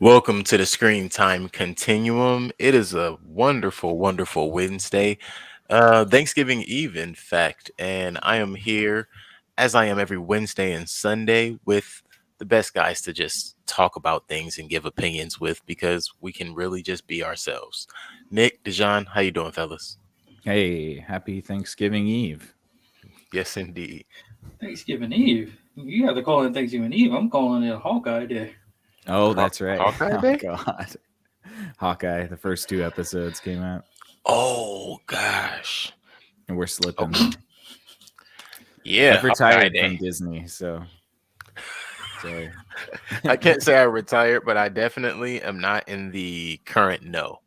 Welcome to the Screen Time Continuum. It is a wonderful, wonderful Wednesday, Thanksgiving Eve, in fact, and I am here as I am every Wednesday and Sunday with the best guys to just talk about things and give opinions with because we can really just be ourselves. Nick, Dejan, how you doing, fellas? Hey, happy Thanksgiving Eve. Yes, indeed. Thanksgiving Eve. You have to call it Thanksgiving Eve. I'm calling it Hawkeye Day. Oh, that's right. Hawkeye Oh, Day? God. Hawkeye, the first two episodes came out, Oh gosh. and we're Oh, slipping. yeah, I've Hawkeye retired Day. from Disney, so sorry. I can't say I retired, but I definitely am not in the current no.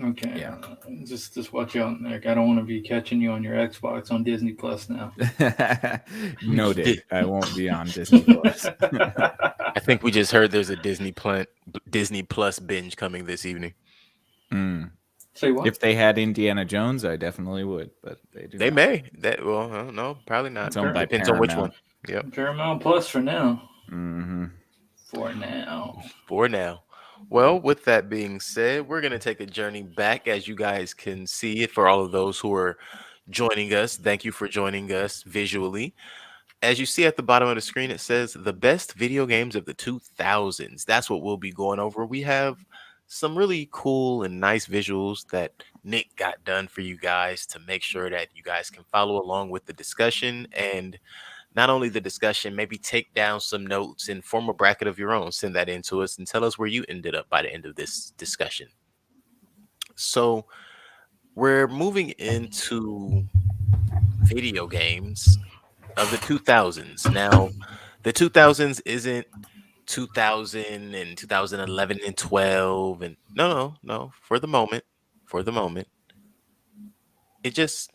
Okay, Yeah. just watch out, Nick. I don't want to be catching you on your Xbox on Disney Plus now. Noted. I won't be on Disney Plus. I think we just heard there's a Disney Plus binge coming this evening. Mm. Say what? If they had Indiana Jones, I definitely would, but they do They not. may. That well, I don't know, probably not. It's owned by Depends on which one. Paramount. Yep. Paramount Plus for now. Mm-hmm. For now. For now. Well, with that being said, we're gonna take a journey back, as you guys can see it. For all of those who are joining us, thank you for joining us visually. As you see at the bottom of the screen, it says the best video games of the 2000s. That's what we'll be going over. We have some really cool and nice visuals that Nick got done for you guys to make sure that you guys can follow along with the discussion. And not only the discussion, maybe take down some notes and form a bracket of your own. Send that in to us and tell us where you ended up by the end of this discussion. So we're moving into video games of the 2000s. Now, the 2000s isn't 2000 and 2011 and 12 and no, for the moment, it just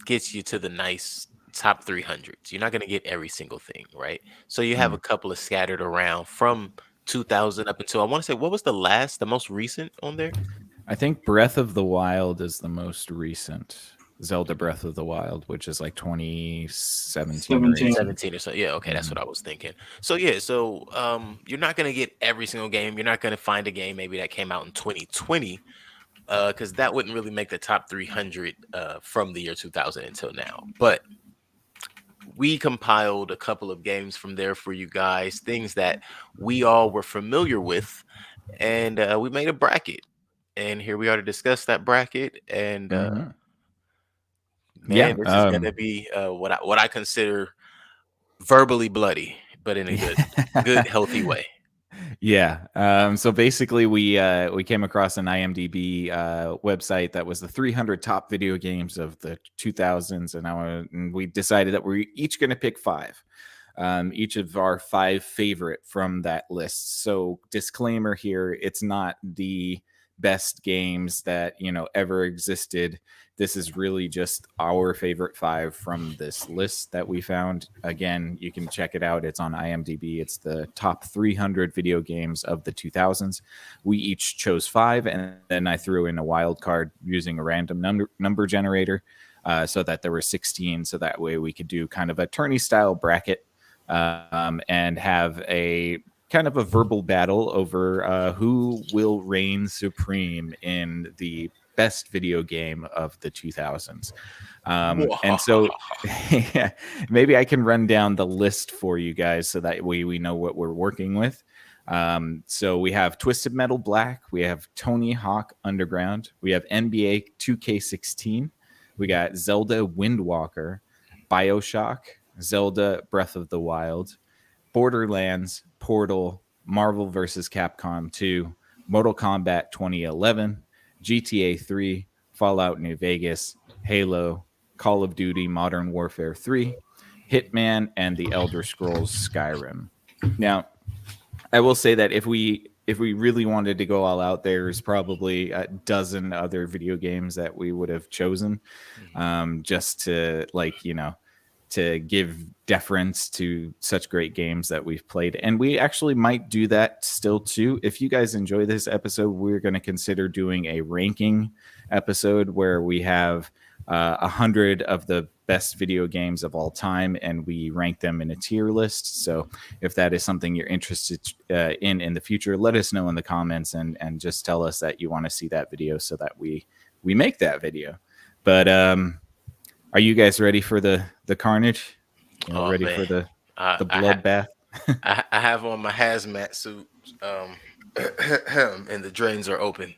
gets you to the nice top 300s. You're not going to get every single thing, right? So you have a couple of scattered around from 2000 up until I want to say what was the most recent on there? I think Breath of the Wild is the most recent. Zelda Breath of the Wild, which is like 2017 or 18. 17 or so. Yeah, okay, that's what I was thinking. So yeah, you're not gonna get every single game. You're not gonna find a game maybe that came out in 2020, because that wouldn't really make the top 300 from the year 2000 until now. But we compiled a couple of games from there for you guys, things that we all were familiar with, and we made a bracket. And here we are to discuss that bracket. And Mhm. man, Yeah. this is gonna be what I consider verbally bloody, but in a good, healthy way. Yeah. So basically, we came across an IMDb website that was the 300 top video games of the 2000s, and we decided that we're each going to pick five. Each of our five favorite from that list. So disclaimer here: it's not the best games that ever existed. This is really just our favorite five from this list that we found. Again, you can check it out. It's on IMDb. It's the top 300 video games of the 2000s. We each chose five, and then I threw in a wild card using a random number generator, so that there were 16. So that way we could do kind of a tourney style bracket, and have a kind of a verbal battle over who will reign supreme in the best video game of the 2000s. And so yeah, maybe I can run down the list for you guys so that way we know what we're working with. So we have Twisted Metal Black, we have Tony Hawk Underground, we have NBA 2K16, we got Zelda Windwalker, BioShock, Zelda Breath of the Wild, Borderlands, Portal, Marvel vs. Capcom 2, Mortal Kombat 2011, GTA 3, Fallout New Vegas, Halo, Call of Duty Modern Warfare 3, Hitman, and The Elder Scrolls Skyrim. Now, I will say that if we really wanted to go all out, there's probably a dozen other video games that we would have chosen, just to to give deference to such great games that we've played. And we actually might do that still too. If you guys enjoy this episode, we're going to consider doing a ranking episode where we have 100 of the best video games of all time, and we rank them in a tier list. So if that is something you're interested in the future, let us know in the comments, and just tell us that you want to see that video so that we make that video. But are you guys ready for the carnage? Oh Ready man, for the I I, ha- bloodbath? I have on my hazmat suit, and the drains are open.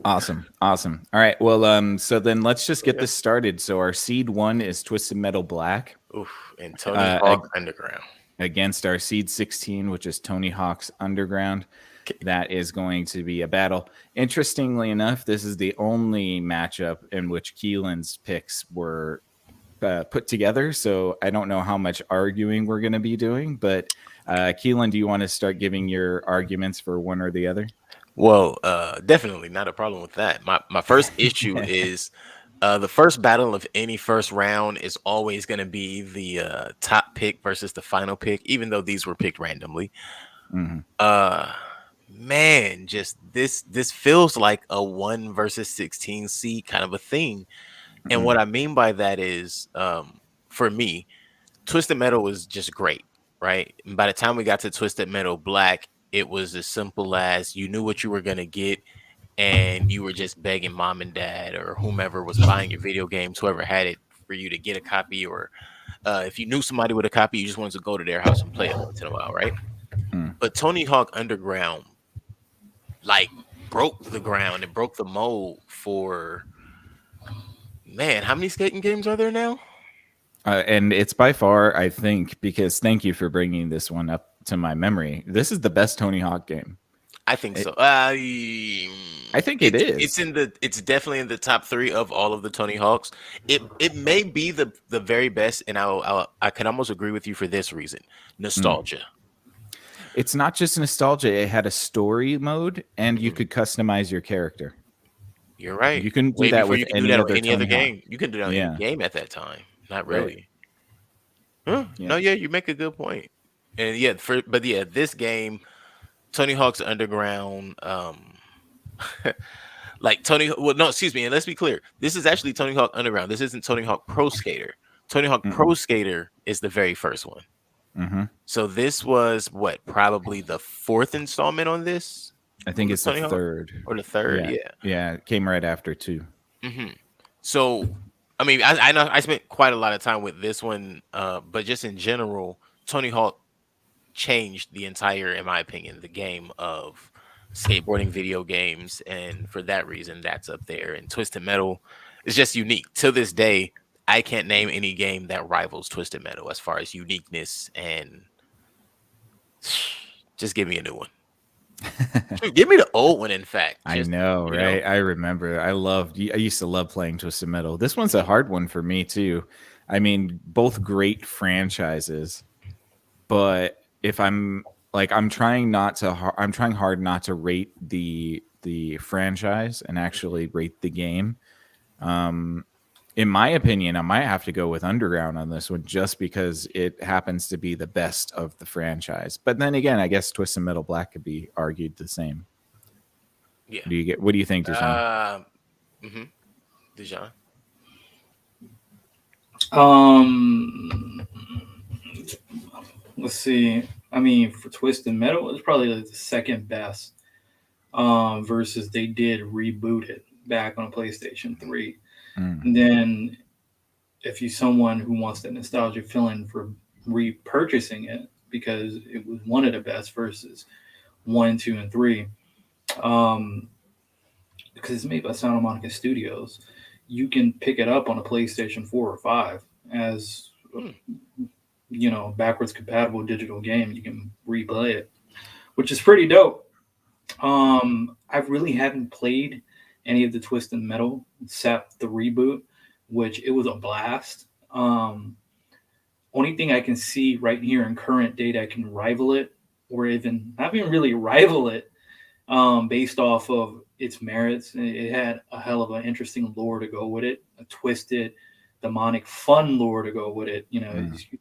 Awesome. Awesome. All right. Well, so then let's just get Okay. this started. So our seed 1 is Twisted Metal Black, Oof, and Tony uh, Hawk Underground. against our seed 16, which is Tony Hawk's Underground. That is going to be a battle. Interestingly enough, this is the only matchup in which Keelan's picks were put together. So I don't know how much arguing we're going to be doing, but Keelan, do you want to start giving your arguments for one or the other? Well, definitely not a problem with that. My first issue is the first battle of any first round is always going to be the top pick versus the final pick, even though these were picked randomly. Mm-hmm. Man, just this feels like a 1 versus 16 seed kind of a thing. And what I mean by that is, for me, Twisted Metal was just great, right? And by the time we got to Twisted Metal Black, it was as simple as you knew what you were gonna get, and you were just begging mom and dad or whomever was buying your video games, whoever had it, for you to get a copy, or if you knew somebody with a copy, you just wanted to go to their house and play it once in a while, right? But Tony Hawk Underground, like, broke the ground and broke the mold for, man, how many skating games are there now? And it's by far, I think, because thank you for bringing this one up to my memory. This is the best Tony Hawk game. I think so. I think it is. It's definitely in the top 3 of all of the Tony Hawks. It may be the very best, and I can almost agree with you for this reason: nostalgia. It's not just nostalgia. It had a story mode, and you could customize your character. You're right. You couldn't do Way that before with you can do any that on other any other Tony Hawk. game. You can do that on Yeah. any game at that time. Not Right. really. Huh. Yeah. No, yeah, you make a good point. And yeah, but this game, Tony Hawk's Underground, like well, no, excuse me, and let's be clear, this is actually Tony Hawk Underground. This isn't Tony Hawk Pro Skater. Tony Hawk Pro Skater is the very first one. Mm-hmm. So this was probably the 4th installment on this. I think it's the Tony Hawk? third. Or the 3rd, yeah. Yeah, it came right after 2. So, I mean, I know I spent quite a lot of time with this one, but just in general, Tony Hawk changed the entire, in my opinion, the game of skateboarding video games, and for that reason, that's up there. And Twisted Metal is just unique. To this day, I can't name any game that rivals Twisted Metal as far as uniqueness, and just give me a new one. Give me the old one, in fact. I know, right? I remember. I used to love playing Twisted Metal. This one's a hard one for me too. I mean, both great franchises, but if I'm trying hard not to rate the franchise and actually rate the game. In my opinion, I might have to go with Underground on this one just because it happens to be the best of the franchise. But then again, I guess Twisted Metal Black could be argued the same. Yeah. What do you think, Dijon? Dijon? Let's see. I mean, for Twisted Metal, it's probably like the second best. Versus they did reboot it back on PlayStation 3. And then if you're someone who wants that nostalgia feeling for repurchasing it because it was one of the best versus 1, 2, and 3, because it's made by Santa Monica Studios, you can pick it up on a PlayStation 4 or 5 as backwards compatible digital game. You can replay it, which is pretty dope. I really haven't played any of the Twisted Metal except the reboot, which it was a blast. Only thing I can see right here in current date I can rival it, or even not even really rival it, based off of its merits. It had a hell of an interesting lore to go with it, a twisted, demonic, fun lore to go with it. You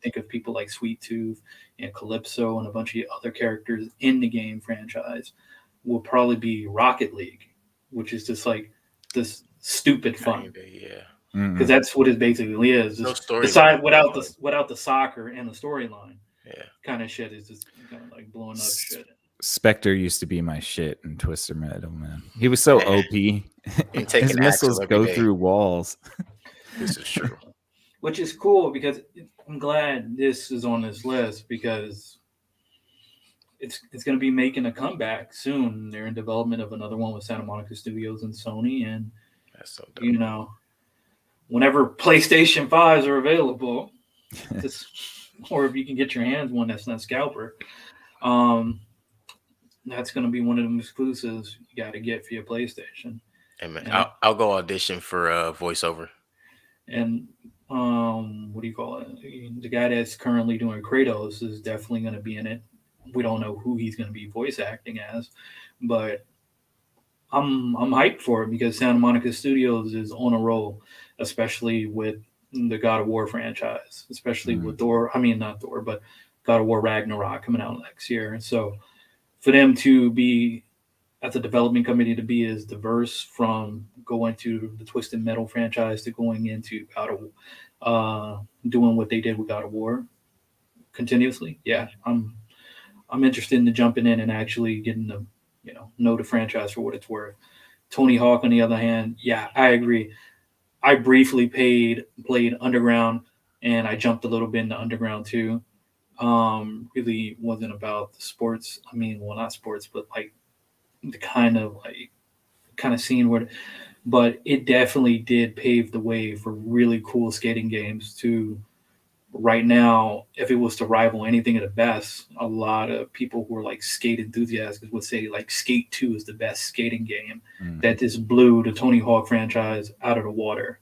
think of people like Sweet Tooth and Calypso and a bunch of other characters in the game franchise. Will probably be Rocket League, which is just like this stupid fun. Yeah. because that's what it basically is. No Just storyline. without the soccer and the storyline. Yeah. Kind of shit is just kind of like blowing up shit. Spectre used to be my shit in Twister Metal, man. He was so OP. And taking His missiles Axel every go day. through walls. This is true. Which is cool because I'm glad this is on this list because it's going to be making a comeback soon. They're in development of another one with Santa Monica Studios and Sony, and That's so dope. you know, whenever PlayStation 5s are available, or if you can get your hands one that's not Scalper, that's going to be one of them exclusives you got to get for your PlayStation. Hey man, I'll go audition for voiceover. And what do you call it? The guy that's currently doing Kratos is definitely going to be in it. We don't know who he's going to be voice acting as, but I'm hyped for it because Santa Monica Studios is on a roll, especially with the God of War franchise, especially with Thor. I mean, not Thor, but God of War Ragnarok coming out next year. So for them to be as a development committee to be as diverse from going to the Twisted Metal franchise to going into God of doing what they did with God of War continuously. Yeah, I'm interested in jumping in and actually getting to know the franchise for what it's worth. Tony Hawk, on the other hand, yeah, I agree. I briefly played Underground, and I jumped a little bit into Underground too. Really wasn't about the sports. I mean, well, not sports, but like the kind of scene where, but it definitely did pave the way for really cool skating games to right now. If it was to rival anything of the best, a lot of people who are like skate enthusiasts would say like Skate 2 is the best skating game that just blew the Tony Hawk franchise out of the water.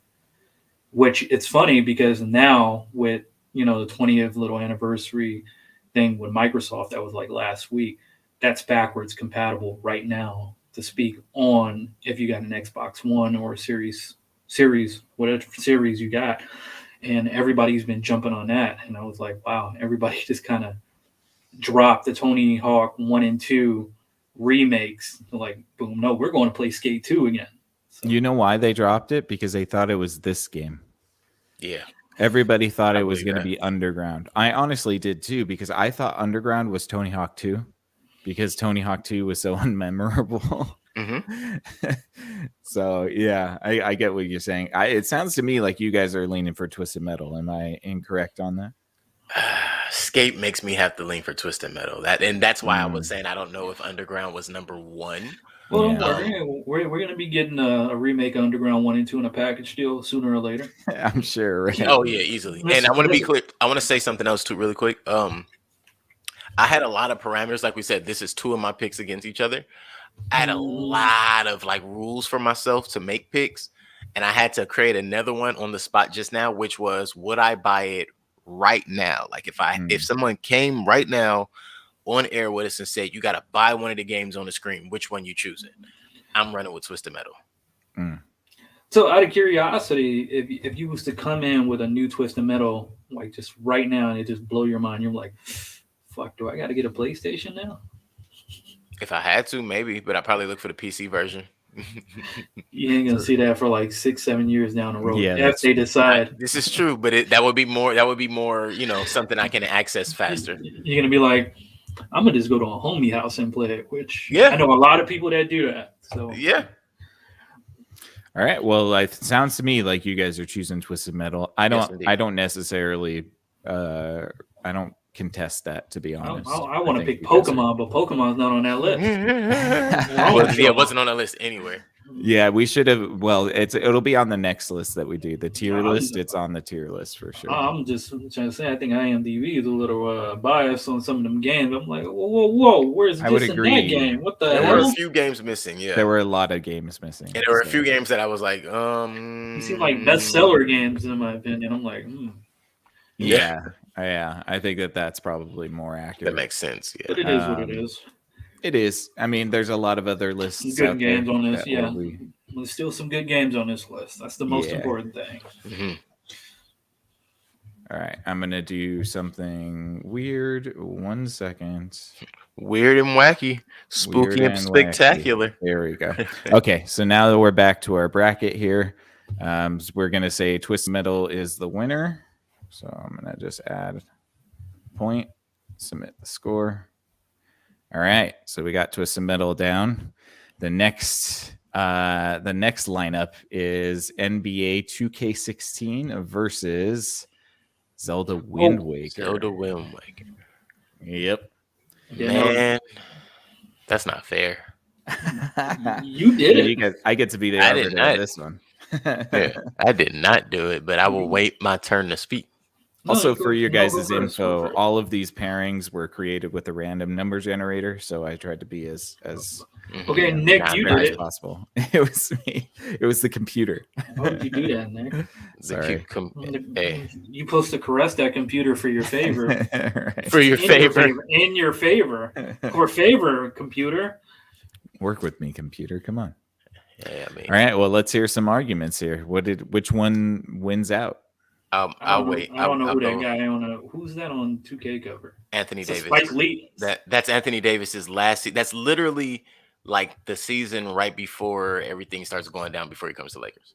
Which it's funny because now with the 20th little anniversary thing with Microsoft that was like last week, that's backwards compatible right now to speak on if you got an Xbox One or a series, whatever series you got. And everybody's been jumping on that. And I was like, wow, everybody just kind of dropped the Tony Hawk 1 and 2 remakes. Like, boom, no, we're going to play Skate 2 again. So. You know why they dropped it? Because they thought it was this game. Yeah. Everybody thought it was going to be Underground. I honestly did too, because I thought Underground was Tony Hawk 2, because Tony Hawk 2 was so unmemorable. So yeah, I get what you're saying. It sounds to me like you guys are leaning for Twisted Metal. Am I incorrect on that? Skate makes me have to lean for Twisted Metal. That's why I was saying I don't know if Underground was number one. Well, we're going to be getting a remake of Underground 1 and 2 in a package deal sooner or later. I'm sure. Right? Oh yeah, easily. And I want to be quick. I want to say something else too, really quick. I had a lot of parameters. Like we said, this is two of my picks against each other. I had a lot of like rules for myself to make picks, and I had to create another one on the spot just now, which was, would I buy it right now? Like if someone came right now on air with us and said, you got to buy one of the games on the screen, which one you choosing? I'm running with Twisted Metal. So out of curiosity, if you was to come in with a new Twisted Metal, like just right now, and it just blow your mind, you're like, fuck, do I got to get a PlayStation now? If I had to, maybe, but I probably look for the PC version. You ain't gonna see that for like 6-7 years down the road. Yeah, if they decide. This is true, but that would be more, something I can access faster. You're gonna be like, I'm gonna just go to a homie house and play it, which I know a lot of people that do that. So yeah. All right. Well, it sounds to me like you guys are choosing Twisted Metal. I don't necessarily. I don't contest that, to be honest. I want to pick Pokemon, but Pokemon's not on that list. It wasn't on that list anywhere. Yeah, we should have. Well, it'll be on the next list that we do, the tier list. It's on the tier list for sure. I'm just trying to say, I think IMDb is a little biased on some of them games. I'm like, whoa, where's this in that game? What the hell? There were a few games missing. Yeah, there were a lot of games missing, and there were a few games that I was like, These seem like bestseller games in my opinion. I'm like, yeah. I think that's probably more accurate. That makes sense. Yeah, but it is what it is. It is. I mean, there's a lot of other lists. Some good games on this. Yeah, there's still some good games on this list. That's the most important thing. All right, I'm gonna do something weird. 1 second. Weird and wacky, spooky and spectacular. Wacky. There we go. Okay, so now that we're back to our bracket here, So we're gonna say Twisted Metal is the winner. So I'm gonna just add a point, submit the score. All right, so we got Twisted Metal down. The next lineup is NBA 2K16 versus Zelda Wind Waker. Zelda Wind Waker. Yep. Man, that's not fair. You did Yeah, it. you get, I get to be the I did arbiter not. of this one. Yeah, I did not do it, but I will wait my turn to speak. Also, for your guys' go first, info, all of these pairings were created with a random number generator, so I tried to be as Okay, Nick, Not you fair. did as it. possible. It was me. It was the computer. How did you do that, Nick? Sorry. Hey, You supposed to caress that computer for your favor. Right. for your favor. In your favor. For favor, computer. Work with me, computer. Come on. Yeah, I mean, All right. Well, let's hear some arguments here. Which one wins out? I'll wait. I don't know I'll who that go guy. I don't know who's that on 2K cover. Anthony It's a Davis. Spike Lee. That's Anthony Davis's last. That's literally like the season right before everything starts going down before he comes to Lakers.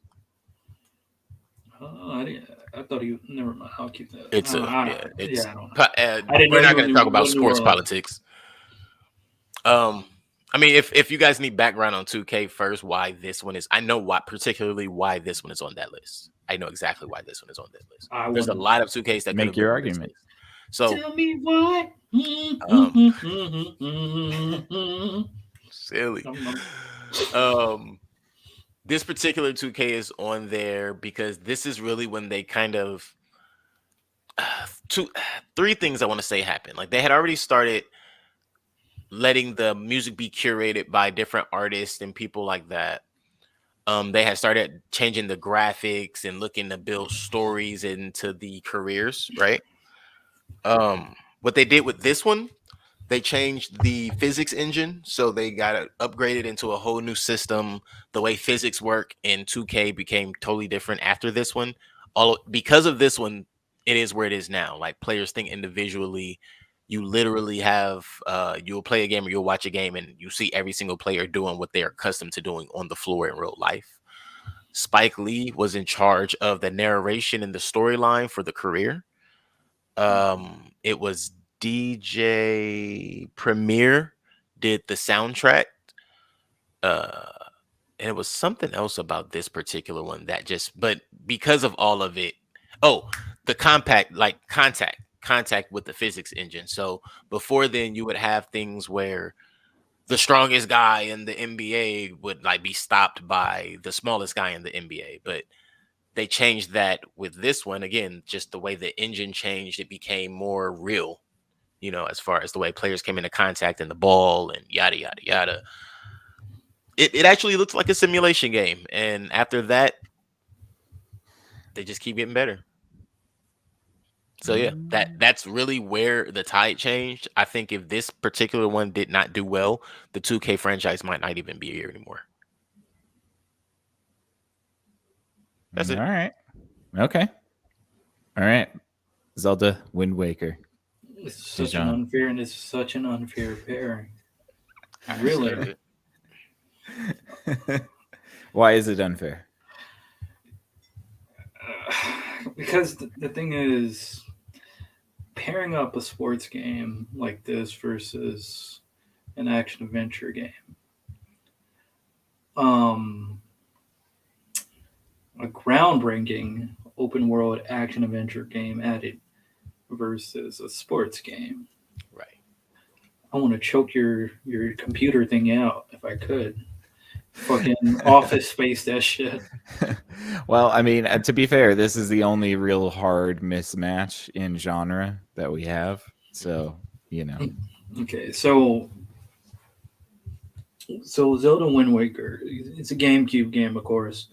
I thought he. Never mind. I'll keep that. It's I don't know. I didn't we're know not he going to was talk about New sports Orleans. politics. I mean, if you guys need background on 2K first, why this one is, I know particularly why this one is on that list. I know exactly why this one is on that list. There's a lot of 2Ks that Make your argument. So tell me why. silly. This particular 2K is on there because this is really when they kind of three things I want to say happened. Like they had already started letting the music be curated by different artists and people like that. They had started changing the graphics and looking to build stories into the careers, right? What they did with this one, they changed the physics engine, so they got it upgraded into a whole new system. The way physics work in 2K became totally different after this one. Because of this one, it is where it is now. Like players think individually. You literally have you'll play a game or you'll watch a game and you see every single player doing what they're accustomed to doing on the floor in real life. Spike Lee was in charge of the narration and the storyline for the career. It was DJ Premier did the soundtrack. And it was something else about this particular one that just, but because of all of it, the contact with the physics engine. So before then, you would have things where the strongest guy in the NBA would like be stopped by the smallest guy in the NBA, but they changed that with this one. Again, just the way the engine changed, it became more real, as far as the way players came into contact and the ball and yada, yada, yada. It actually looks like a simulation game. And after that, they just keep getting better. So yeah, that's really where the tide changed. I think if this particular one did not do well, the 2K franchise might not even be here anymore. That's it. All right. Okay. All right. Zelda Wind Waker. It's such an unfair pairing. Really. Why is it unfair? Because the thing is, pairing up a sports game like this versus an action adventure game. A groundbreaking open world action adventure game added versus a sports game. Right. I want to choke your computer thing out if I could. Fucking Office Space that shit. Well, I mean, to be fair, this is the only real hard mismatch in genre that we have. So, Okay, so Zelda Wind Waker, it's a GameCube game, of course.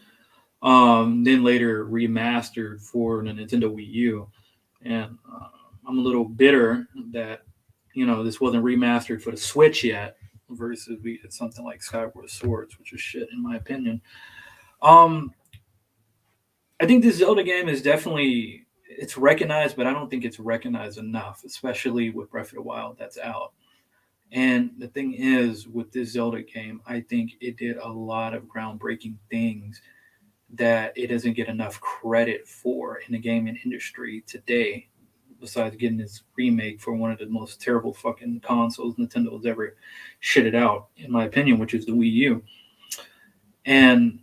Then later remastered for the Nintendo Wii U, and I'm a little bitter that this wasn't remastered for the Switch yet. Versus we did something like Skyward Swords, which is shit in my opinion. I think this Zelda game is definitely it's recognized, but I don't think it's recognized enough, especially with Breath of the Wild that's out. And the thing is, with this Zelda game, I think it did a lot of groundbreaking things that it doesn't get enough credit for in the gaming industry today, besides getting this remake for one of the most terrible fucking consoles Nintendo's ever shitted out, in my opinion, which is the Wii U. And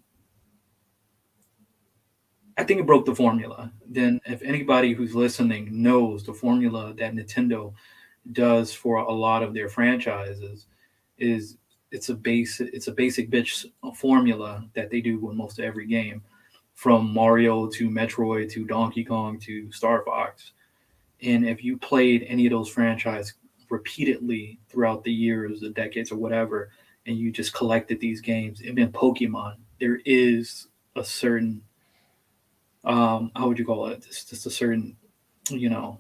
I think it broke the formula. Then, if anybody who's listening knows the formula that Nintendo does for a lot of their franchises, is it's a basic bitch formula that they do with most every game, from Mario to Metroid to Donkey Kong to Star Fox. And if you played any of those franchises repeatedly throughout the years, the decades, or whatever, and you just collected these games, even Pokemon, there is a certain how would you call it? It's just a certain, you know,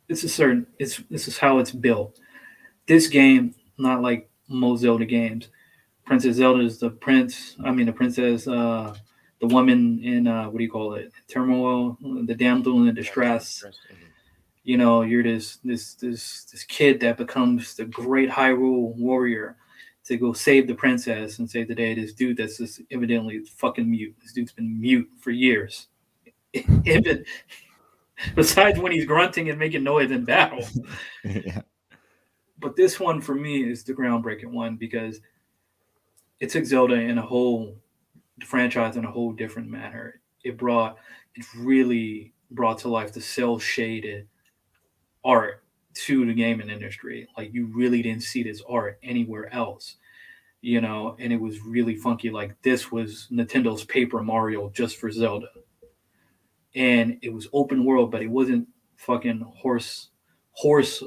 it's a certain. It's this is how it's built. This game, not like most Zelda games. Princess Zelda is the prince. I mean, the princess, the woman in what do you call it? Turmoil, the damsel in distress. You're this kid that becomes the great Hyrule warrior to go save the princess and save the day. This dude that's just evidently fucking mute. This dude's been mute for years. Even besides when he's grunting and making noise in battle. Yeah. But this one for me is the groundbreaking one because it took Zelda in a whole the franchise in a whole different manner. It really brought to life the cell shaded art to the gaming industry. Like you really didn't see this art anywhere else, and it was really funky. Like this was Nintendo's Paper Mario just for Zelda. And it was open world, but it wasn't fucking horse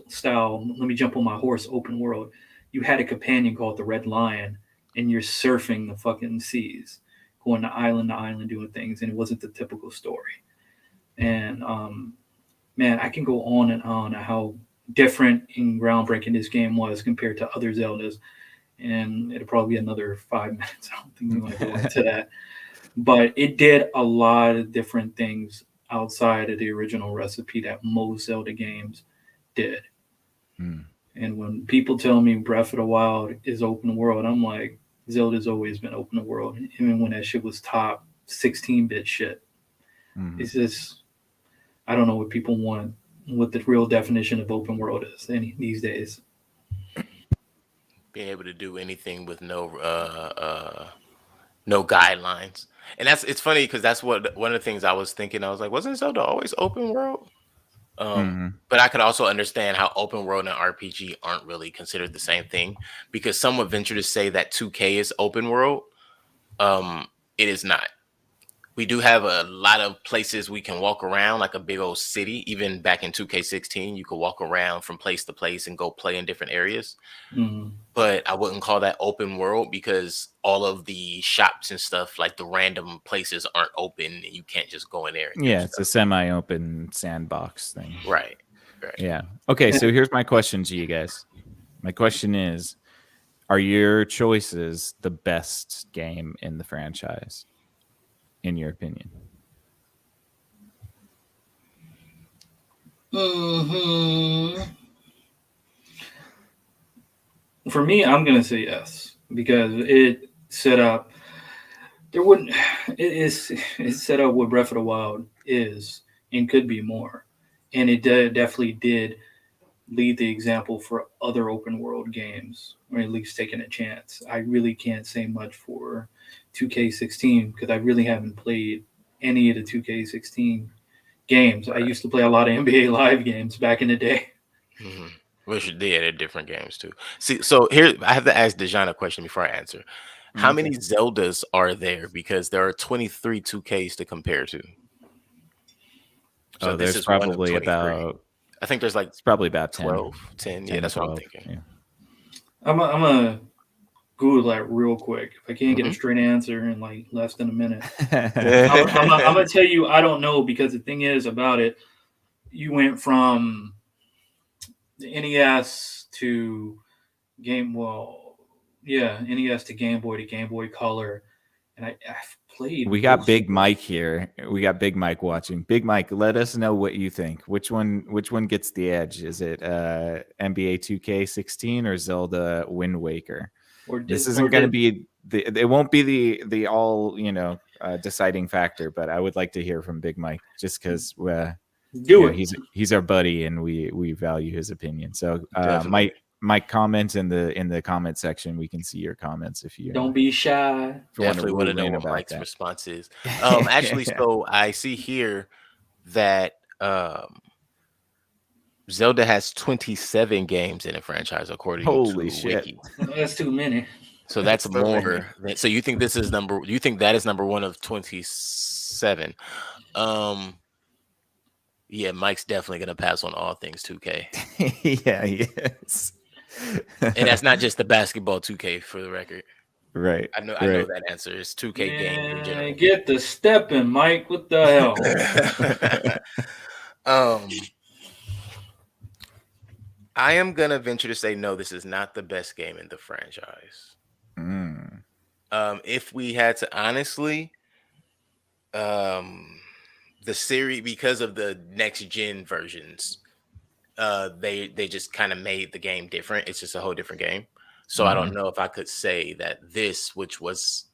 style. Let me jump on my horse open world. You had a companion called the Red Lion, and you're surfing the fucking seas, going to island, doing things, and it wasn't the typical story. And man, I can go on and on how different and groundbreaking this game was compared to other Zeldas. And it'll probably be another 5 minutes. I don't think we want to go into that. But it did a lot of different things outside of the original recipe that most Zelda games did. And when people tell me Breath of the Wild is open world, I'm like, Zelda's always been open world. Even when that shit was top 16-bit shit. It's just, I don't know what people want, what the real definition of open world is these days. Being able to do anything with no guidelines. And it's funny because that's what one of the things I was thinking. I was like, wasn't Zelda always open world? But I could also understand how open world and RPG aren't really considered the same thing, because some would venture to say that 2K is open world. It is not. We do have a lot of places we can walk around, like a big old city. Even back in 2K16, you could walk around from place to place and go play in different areas. But I wouldn't call that open world because all of the shops and stuff, like the random places, aren't open and you can't just go in there. And Yeah, it's a semi-open sandbox thing. Right. Yeah. Okay, so here's my question to you guys. My question is, are your choices the best game in the franchise, in your opinion? For me, I'm gonna say yes because it set up. There wouldn't. It set up what Breath of the Wild is and could be more, and it definitely did lead the example for other open world games, or at least taking a chance. I really can't say much for 2K16 because I really haven't played any of the 2K16 games. I used to play a lot of NBA Live games back in the day. Which they are different games too. See, so here I have to ask Dejan a question before I answer. How many Zeldas are there? Because there are 23 2Ks to compare to. So this there's is one of probably 23. about. I think there's like It's probably about 12, 10. Yeah, that's what I'm 12, thinking. Yeah. I'm gonna Google that real quick. If I can't get a straight answer in like less than a minute, I'm gonna tell you I don't know, because the thing is about it, you went from the NES to NES to Game Boy to Game Boy Color, and I've played. We got Big Mike here. We got Big Mike watching. Big Mike, let us know what you think. Which one gets the edge? Is it NBA 2K16 or Zelda Wind Waker? This isn't going to be it won't be the all deciding factor, but I would like to hear from Big Mike just because he's our buddy and we value his opinion. So Mike, comment in the comment section. We can see your comments if you don't be shy. Definitely want to know what Mike's response is. Actually, so I see here that Zelda has 27 games in a franchise according to Wiki. That's too many. So that's more. So you think this is you think that is number one of 27? Yeah, Mike's definitely gonna pass on all things 2K. Yeah, yes. And that's not just the basketball 2K for the record. Right. I know that answer is 2K games in general. Get the stepping, Mike. What the hell? I am gonna venture to say no, this is not the best game in the franchise. If we had to honestly, the series, because of the next gen versions, they just kind of made the game different. It's just a whole different game. So I don't know if I could say that this, which was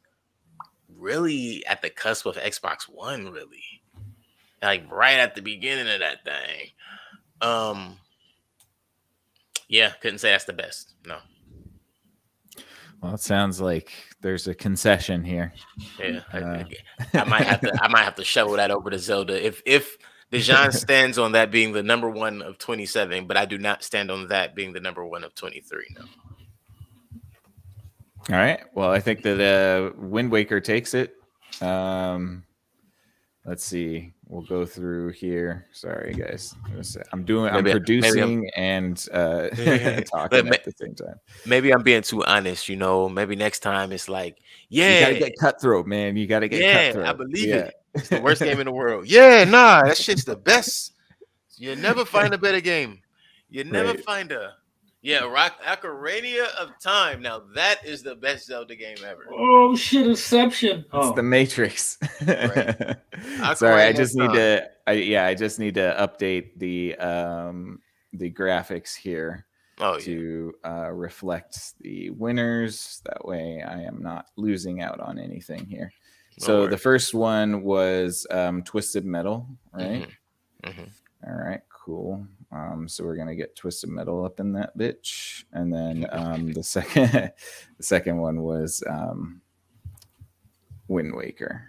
really at the cusp of Xbox One, really like right at the beginning of that thing. Yeah, couldn't say that's the best. No. Well, it sounds like there's a concession here. Yeah, I might have to shovel that over to Zelda if Dejan stands on that being the number one of 27, but I do not stand on that being the number one of 23. No. All right. Well, I think that Wind Waker takes it. Let's see. We'll go through here. Sorry, guys. I'm producing and talking at the same time. Maybe I'm being too honest. Maybe next time it's like, you gotta get cutthroat, man. You gotta get cutthroat. I believe it. It's the worst game in the world. Yeah, nah, that shit's the best. You never find a better game. You never find a. Yeah, Ocarina of Time. Now that is the best Zelda game ever. Oh shit, Inception. It's the Matrix. Right. Sorry, I just need to update the graphics here to reflect the winners. That way I am not losing out on anything here. So the first one was Twisted Metal, right? All right, cool. So we're gonna get Twisted Metal up in that bitch, and then the second one was Wind Waker.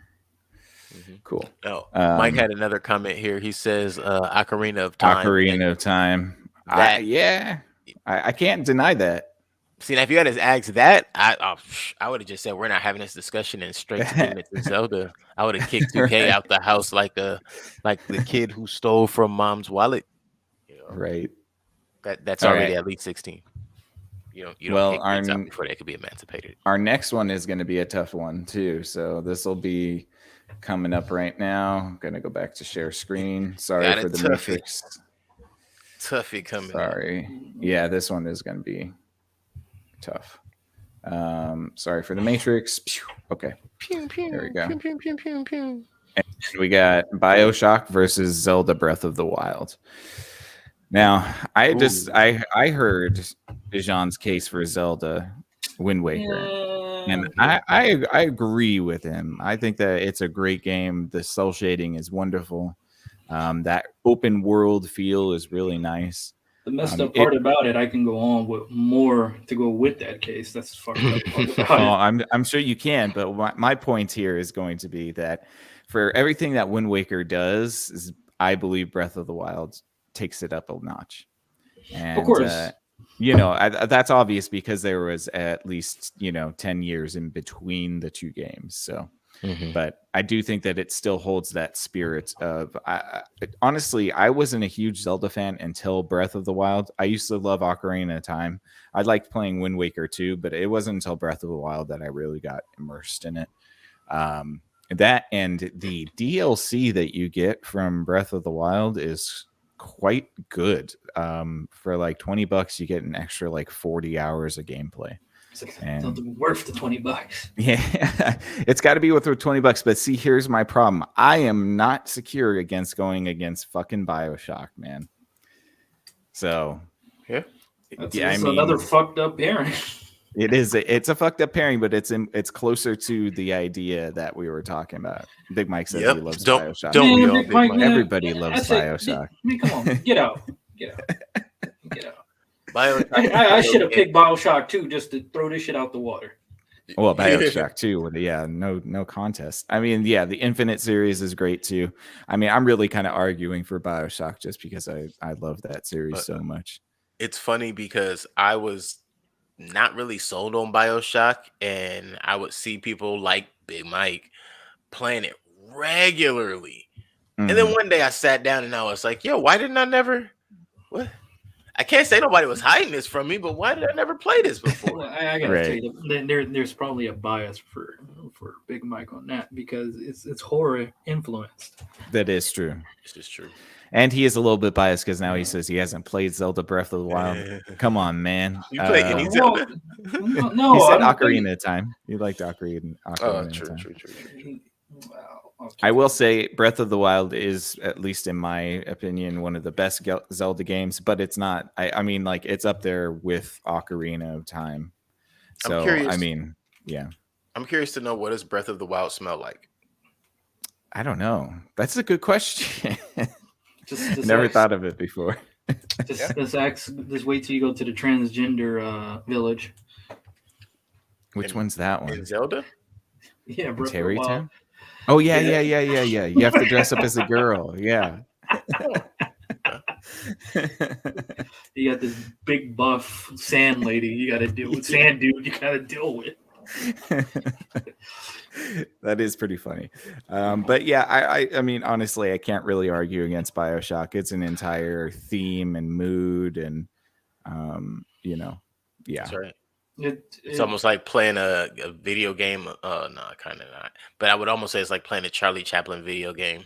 Cool. Oh, Mike had another comment here. He says Ocarina of Time. Ocarina of Time. I can't deny that. See, now if you had asked that, I would have just said we're not having this discussion and straight to it to Zelda. I would have kicked 2K out the house like the kid who stole from mom's wallet. Right. That's already at least 16. You don't kick kids out before they could be emancipated. Our next one is going to be a tough one too. So this will be coming up right now. I'm going to go back to share screen. Sorry for the Matrix. Toughie coming. Sorry. Yeah, this one is going to be tough. Sorry for the Matrix. Okay. There we go. And we got BioShock versus Zelda Breath of the Wild. Now, I heard Dejan's case for Zelda Wind Waker, and I agree with him. I think that it's a great game. The cell shading is wonderful. That open world feel is really nice. The messed up part about it, I can go on with more to go with that case. That's fucked up part about it. I'm sure you can, but my point here is going to be that for everything that Wind Waker does, I believe Breath of the Wild takes it up a notch. And, of course. That's obvious because there was at least 10 years in between the two games. So, but I do think that it still holds that spirit of. Honestly, I wasn't a huge Zelda fan until Breath of the Wild. I used to love Ocarina of Time. I liked playing Wind Waker too, but it wasn't until Breath of the Wild that I really got immersed in it. That and the DLC that you get from Breath of the Wild is quite good. For like $20 you get an extra like 40 hours of gameplay. It's worth the $20. Yeah, it's got to be worth the $20. But see, here's my problem. I am not secure against going against fucking BioShock, man. So That's another fucked up parent. It is. It's a fucked up pairing, but it's closer to the idea that we were talking about. Big Mike says he Yep. loves Don't Bioshock. don't we Man, all, Big Big Mike, Mike? man, Everybody loves I say, Bioshock. man, come on, man, get out, get out. Bioshock. I should have picked Bioshock 2 just to throw this shit out the water. Well, Bioshock 2, yeah, no contest. I mean, yeah, the Infinite series is great too. I mean, I'm really kind of arguing for Bioshock just because I love that series so much. It's funny because I was not really sold on Bioshock, and I would see people like Big Mike playing it regularly. And then one day I sat down and I was like, yo, why didn't I never what? I can't say nobody was hiding this from me, but why did I never play this before? Well, I gotta tell you, there's probably a bias for Big Mike on that because it's horror influenced. That is true. This is true. And he is a little bit biased because now he says he hasn't played Zelda Breath of the Wild. Come on, man. You play any Well, Zelda? no, He said I'm Ocarina of Time. You liked Ocarina Oh, of true, Time. true. Wow, okay. I will say Breath of the Wild is, at least in my opinion, one of the best Zelda games, but it's not. I mean, like, it's up there with Ocarina of Time. So, I'm curious. I mean, yeah. I'm curious to know, what does Breath of the Wild smell like? I don't know. That's a good question. Just Never thought of it before. Just wait till you go to the transgender village. Which one's that one? In Zelda? Yeah, In Breath of the Terry Wild. Town? Oh, yeah. You have to dress up as a girl. Yeah. You got this big buff sand lady you got to deal with, sand dude you got to deal with. That is pretty funny. But yeah, I mean, honestly, I can't really argue against Bioshock. It's an entire theme and mood, and yeah. That's right. It's almost like playing a video game. No, kind of not. But I would almost say it's like playing a Charlie Chaplin video game.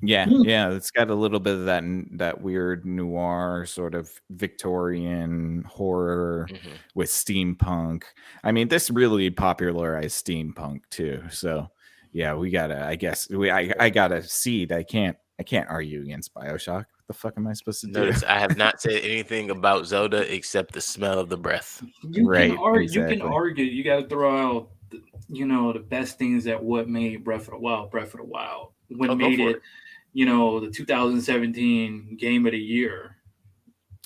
Yeah, it's got a little bit of that weird noir sort of Victorian horror with steampunk. I mean, this really popularized steampunk too. So yeah, we gotta. I guess I got a seed. I can't argue against Bioshock. What the fuck am I supposed to do? Notice I have not said anything about Zelda except the smell of the breath. You can exactly. argue. You got to throw out, the best things that what made Breath of the Wild. What made it, the 2017 Game of the Year.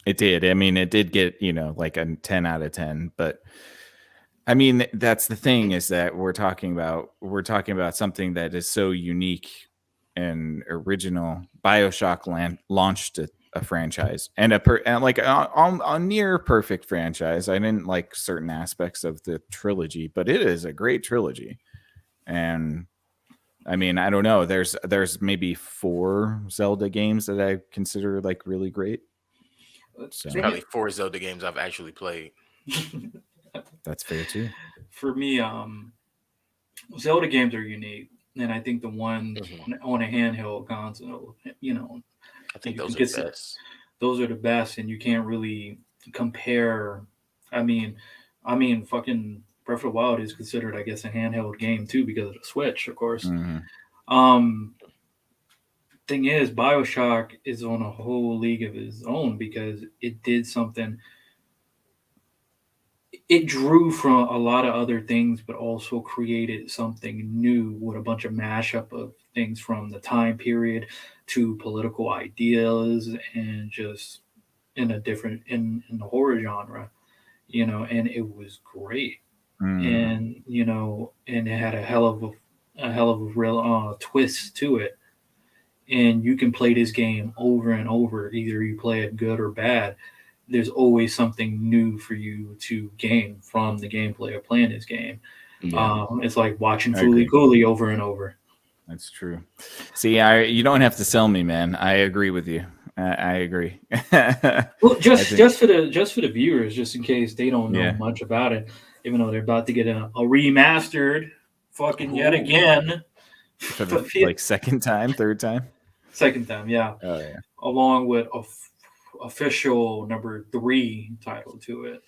It did. I mean, it did get, like a 10 out of 10. But I mean, that's the thing, is that we're talking about something that is so unique and original. BioShock launched a franchise and a near perfect franchise. I didn't like certain aspects of the trilogy, but it is a great trilogy. And I mean, I don't know. There's maybe 4 Zelda games that I consider like really great. So probably 4 Zelda games I've actually played. That's fair too. For me, Zelda games are unique, and I think the ones on a handheld console, I think those are the best. Those are the best, and you can't really compare. I mean, fucking Breath of the Wild is considered, I guess, a handheld game too because of the Switch, of course. Thing is, BioShock is on a whole league of its own because it did something. It drew from a lot of other things, but also created something new with a bunch of mashup of things from the time period to political ideas and just in the horror genre, and it was great. And and it had a hell of a real twist to it. And you can play this game over and over. Either you play it good or bad. There's always something new for you to gain from the gameplay of playing this game. Yeah. It's like watching Fooly Cooley over and over. That's true. See, you don't have to sell me, man. I agree with you. I agree. Well, just for the viewers, just in case they don't know much about it, even though they're about to get a remastered, fucking yet again, for the second time, third time, second time, yeah. Oh yeah. Along with official number 3 title to it,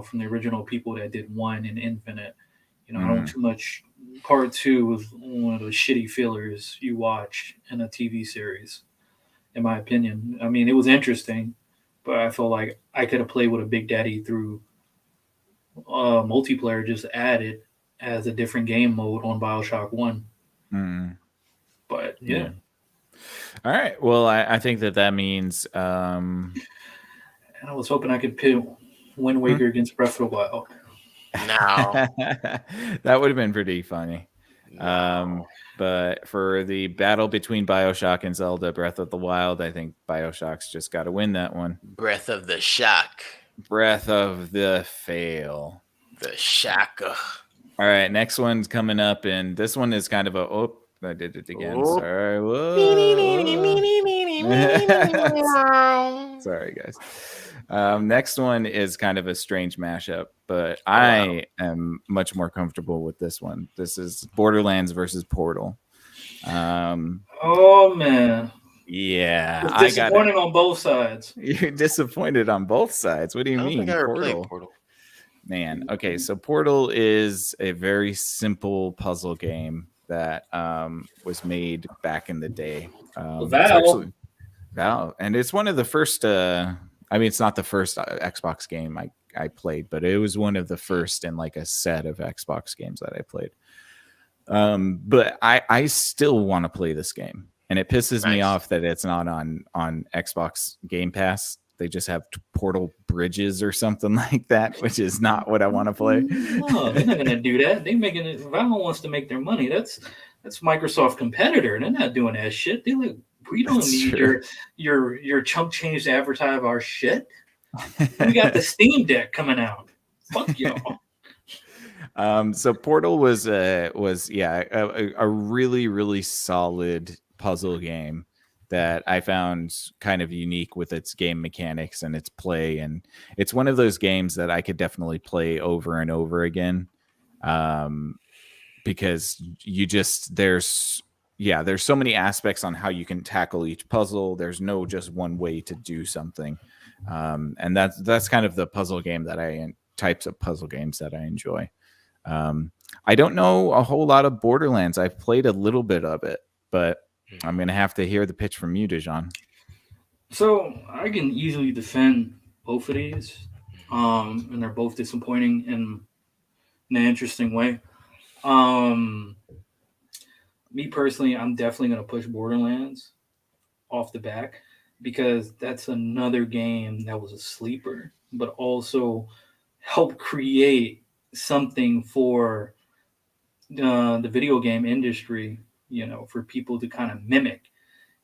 from the original people that did 1 and Infinite. I don't too much. Part 2 was one of those shitty fillers you watch in a TV series, in my opinion. I mean, it was interesting, but I felt like I could have played with a Big Daddy through multiplayer, just added as a different game mode on Bioshock One. Mm. But yeah. All right. Well, I think that means. And I was hoping I could pit Wind Waker against Breath of the Wild. No. That would have been pretty funny. No. But for the battle between Bioshock and Zelda Breath of the Wild, I think Bioshock's just got to win that one. Breath of the Shock. Breath of the Fail. The Shocker. All right, next one's coming up, and this one is kind of a I did it again. Oh. Sorry. Sorry, guys. Next one is kind of a strange mashup, but I am much more comfortable with this one. This is Borderlands versus Portal. Oh man. Yeah, it's disappointing on both sides. You're disappointed on both sides. What do you I don't mean? think I ever played Portal. Man, okay, so Portal is a very simple puzzle game that was made back in the day. Valve, and it's one of the first. I mean, it's not the first Xbox game I played, but it was one of the first in like a set of Xbox games that I played. But I still want to play this game, and it pisses me off that it's not on Xbox Game Pass. They just have Portal Bridges or something like that, which is not what I want to play. No, they're not going to do that. They're making it. Valve wants to make their money. That's Microsoft competitor. They're not doing that shit. They're like, we don't need your chump change to advertise our shit. We got the Steam Deck coming out. Fuck y'all. So Portal was a really, really solid puzzle game that I found kind of unique with its game mechanics and its play. And it's one of those games that I could definitely play over and over again. Because there's so many aspects on how you can tackle each puzzle. There's no just one way to do something. And that's kind of the types of puzzle games that I enjoy. I don't know a whole lot of Borderlands. I've played a little bit of it, but I'm going to have to hear the pitch from you, Dejan. So I can easily defend both of these. And they're both disappointing in an interesting way. Me personally, I'm definitely going to push Borderlands off the back because that's another game that was a sleeper, but also helped create something for the video game industry, for people to kind of mimic.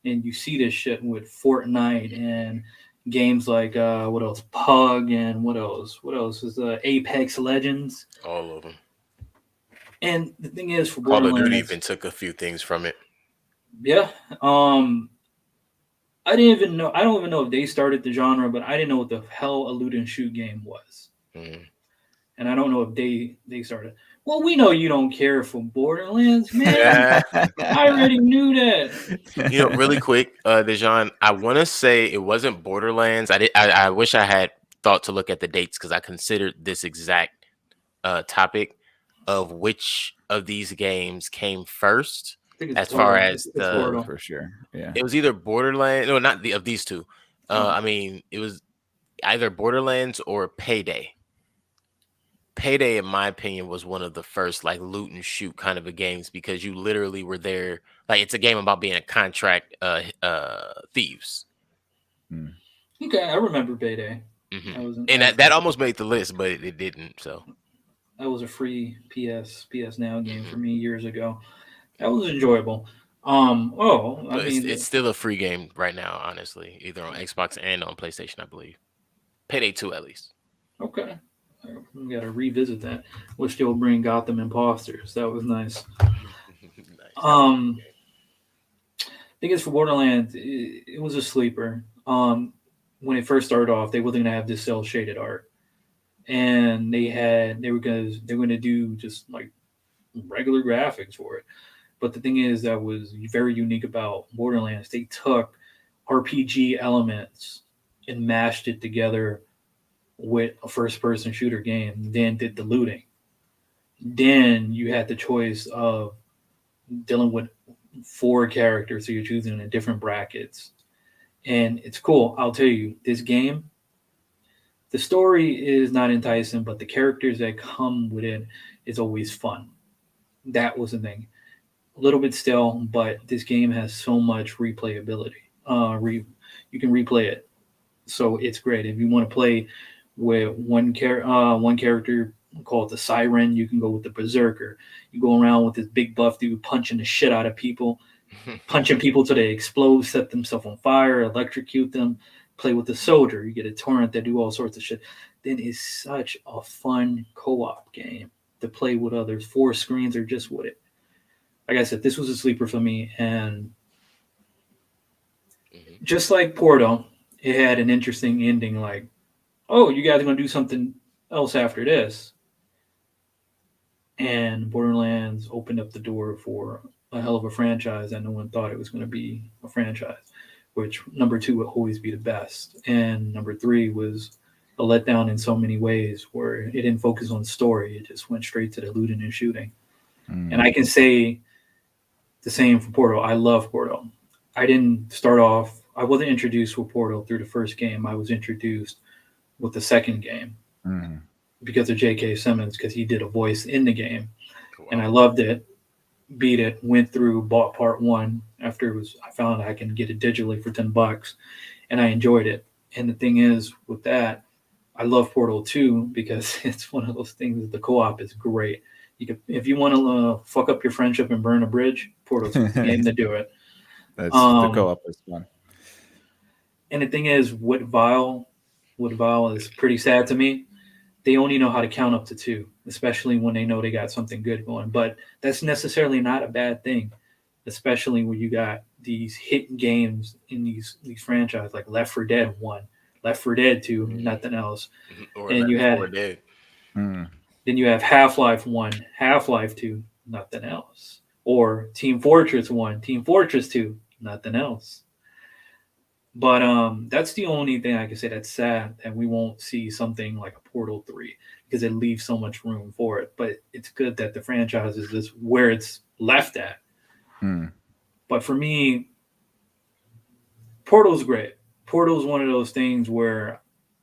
And you see this shit with Fortnite and games like what else? Pug and what else? What else is Apex Legends? All of them. And the thing is, for Call Borderlands, of Duty even took a few things from it. Yeah. I don't even know if they started the genre, but I didn't know what the hell a loot and shoot game was. Mm. And I don't know if they started. Well, we know you don't care for Borderlands, man. Yeah. I already knew that. Really quick, Dejan, I want to say it wasn't Borderlands. I wish I had thought to look at the dates because I considered this exact topic of which of these games came first. As far as the for sure, yeah, it was either Borderlands. No, not of these two. I mean, it was either Borderlands or Payday. Payday, in my opinion, was one of the first like loot and shoot kind of a games because you literally were there. Like it's a game about being a contract thieves. Okay, I remember Payday. Mm-hmm. And that almost made the list, but it didn't. So that was a free PS Now game for me years ago. That was enjoyable. It's still a free game right now, honestly, either on Xbox and on PlayStation, I believe. Payday 2 at least. Okay. We got to revisit that. Wish they'll bring Gotham Imposters. That was nice. Nice. Thing is, for Borderlands, it was a sleeper. When it first started off, they wasn't gonna have this cell shaded art, and they were gonna do just like regular graphics for it. But the thing is that was very unique about Borderlands. They took RPG elements and mashed it together with a first-person shooter game, then did the looting. Then you had the choice of dealing with 4 characters, so you're choosing in different brackets. and it's cool. I'll tell you, this game, the story is not enticing, but the characters that come with it is always fun. That was the thing. A little bit stale, but this game has so much replayability. You can replay it, so it's great. If you want to play with one character called the Siren, you can go with the Berserker. You go around with this big buff dude punching the shit out of people, punching people till they explode, set themselves on fire, electrocute them. Play with the soldier. You get a torrent that do all sorts of shit. Then it's such a fun co-op game to play with others. 4 screens are just what it. Like I said, this was a sleeper for me, and just like Portal, it had an interesting ending. Like, oh, you guys are gonna do something else after this, and Borderlands opened up the door for a hell of a franchise that no one thought it was going to be a franchise. Which number 2 would always be the best, and number 3 was a letdown in so many ways, where it didn't focus on story; it just went straight to the looting and shooting. And I can say the same for Portal. I love Portal. I didn't start off. I wasn't introduced with Portal through the first game. I was introduced with the second game because of J.K. Simmons, because he did a voice in the game, and I loved it. Beat it, went through, bought part 1 after it was. I found I can get it digitally for $10, and I enjoyed it. And the thing is, with that, I love Portal 2 because it's one of those things that the co-op is great. You can, if you want to fuck up your friendship and burn a bridge, Portal's the game to do it. The co-op is fun. And the thing is, with Vile is pretty sad to me. They only know how to count up to 2, especially when they know they got something good going. But that's necessarily not a bad thing, especially when you got these hit games in these franchises like Left 4 Dead 1, Left 4 Dead 2, nothing else. Or and Left you had 4 Dead. Then you have Half-Life 1, Half-Life 2, nothing else. Or Team Fortress 1, Team Fortress 2, nothing else. But that's the only thing I can say that's sad, that we won't see something like a Portal 3 because it leaves so much room for it. But it's good that the franchise is just where it's left at. But for me, Portal's great. Portal's one of those things where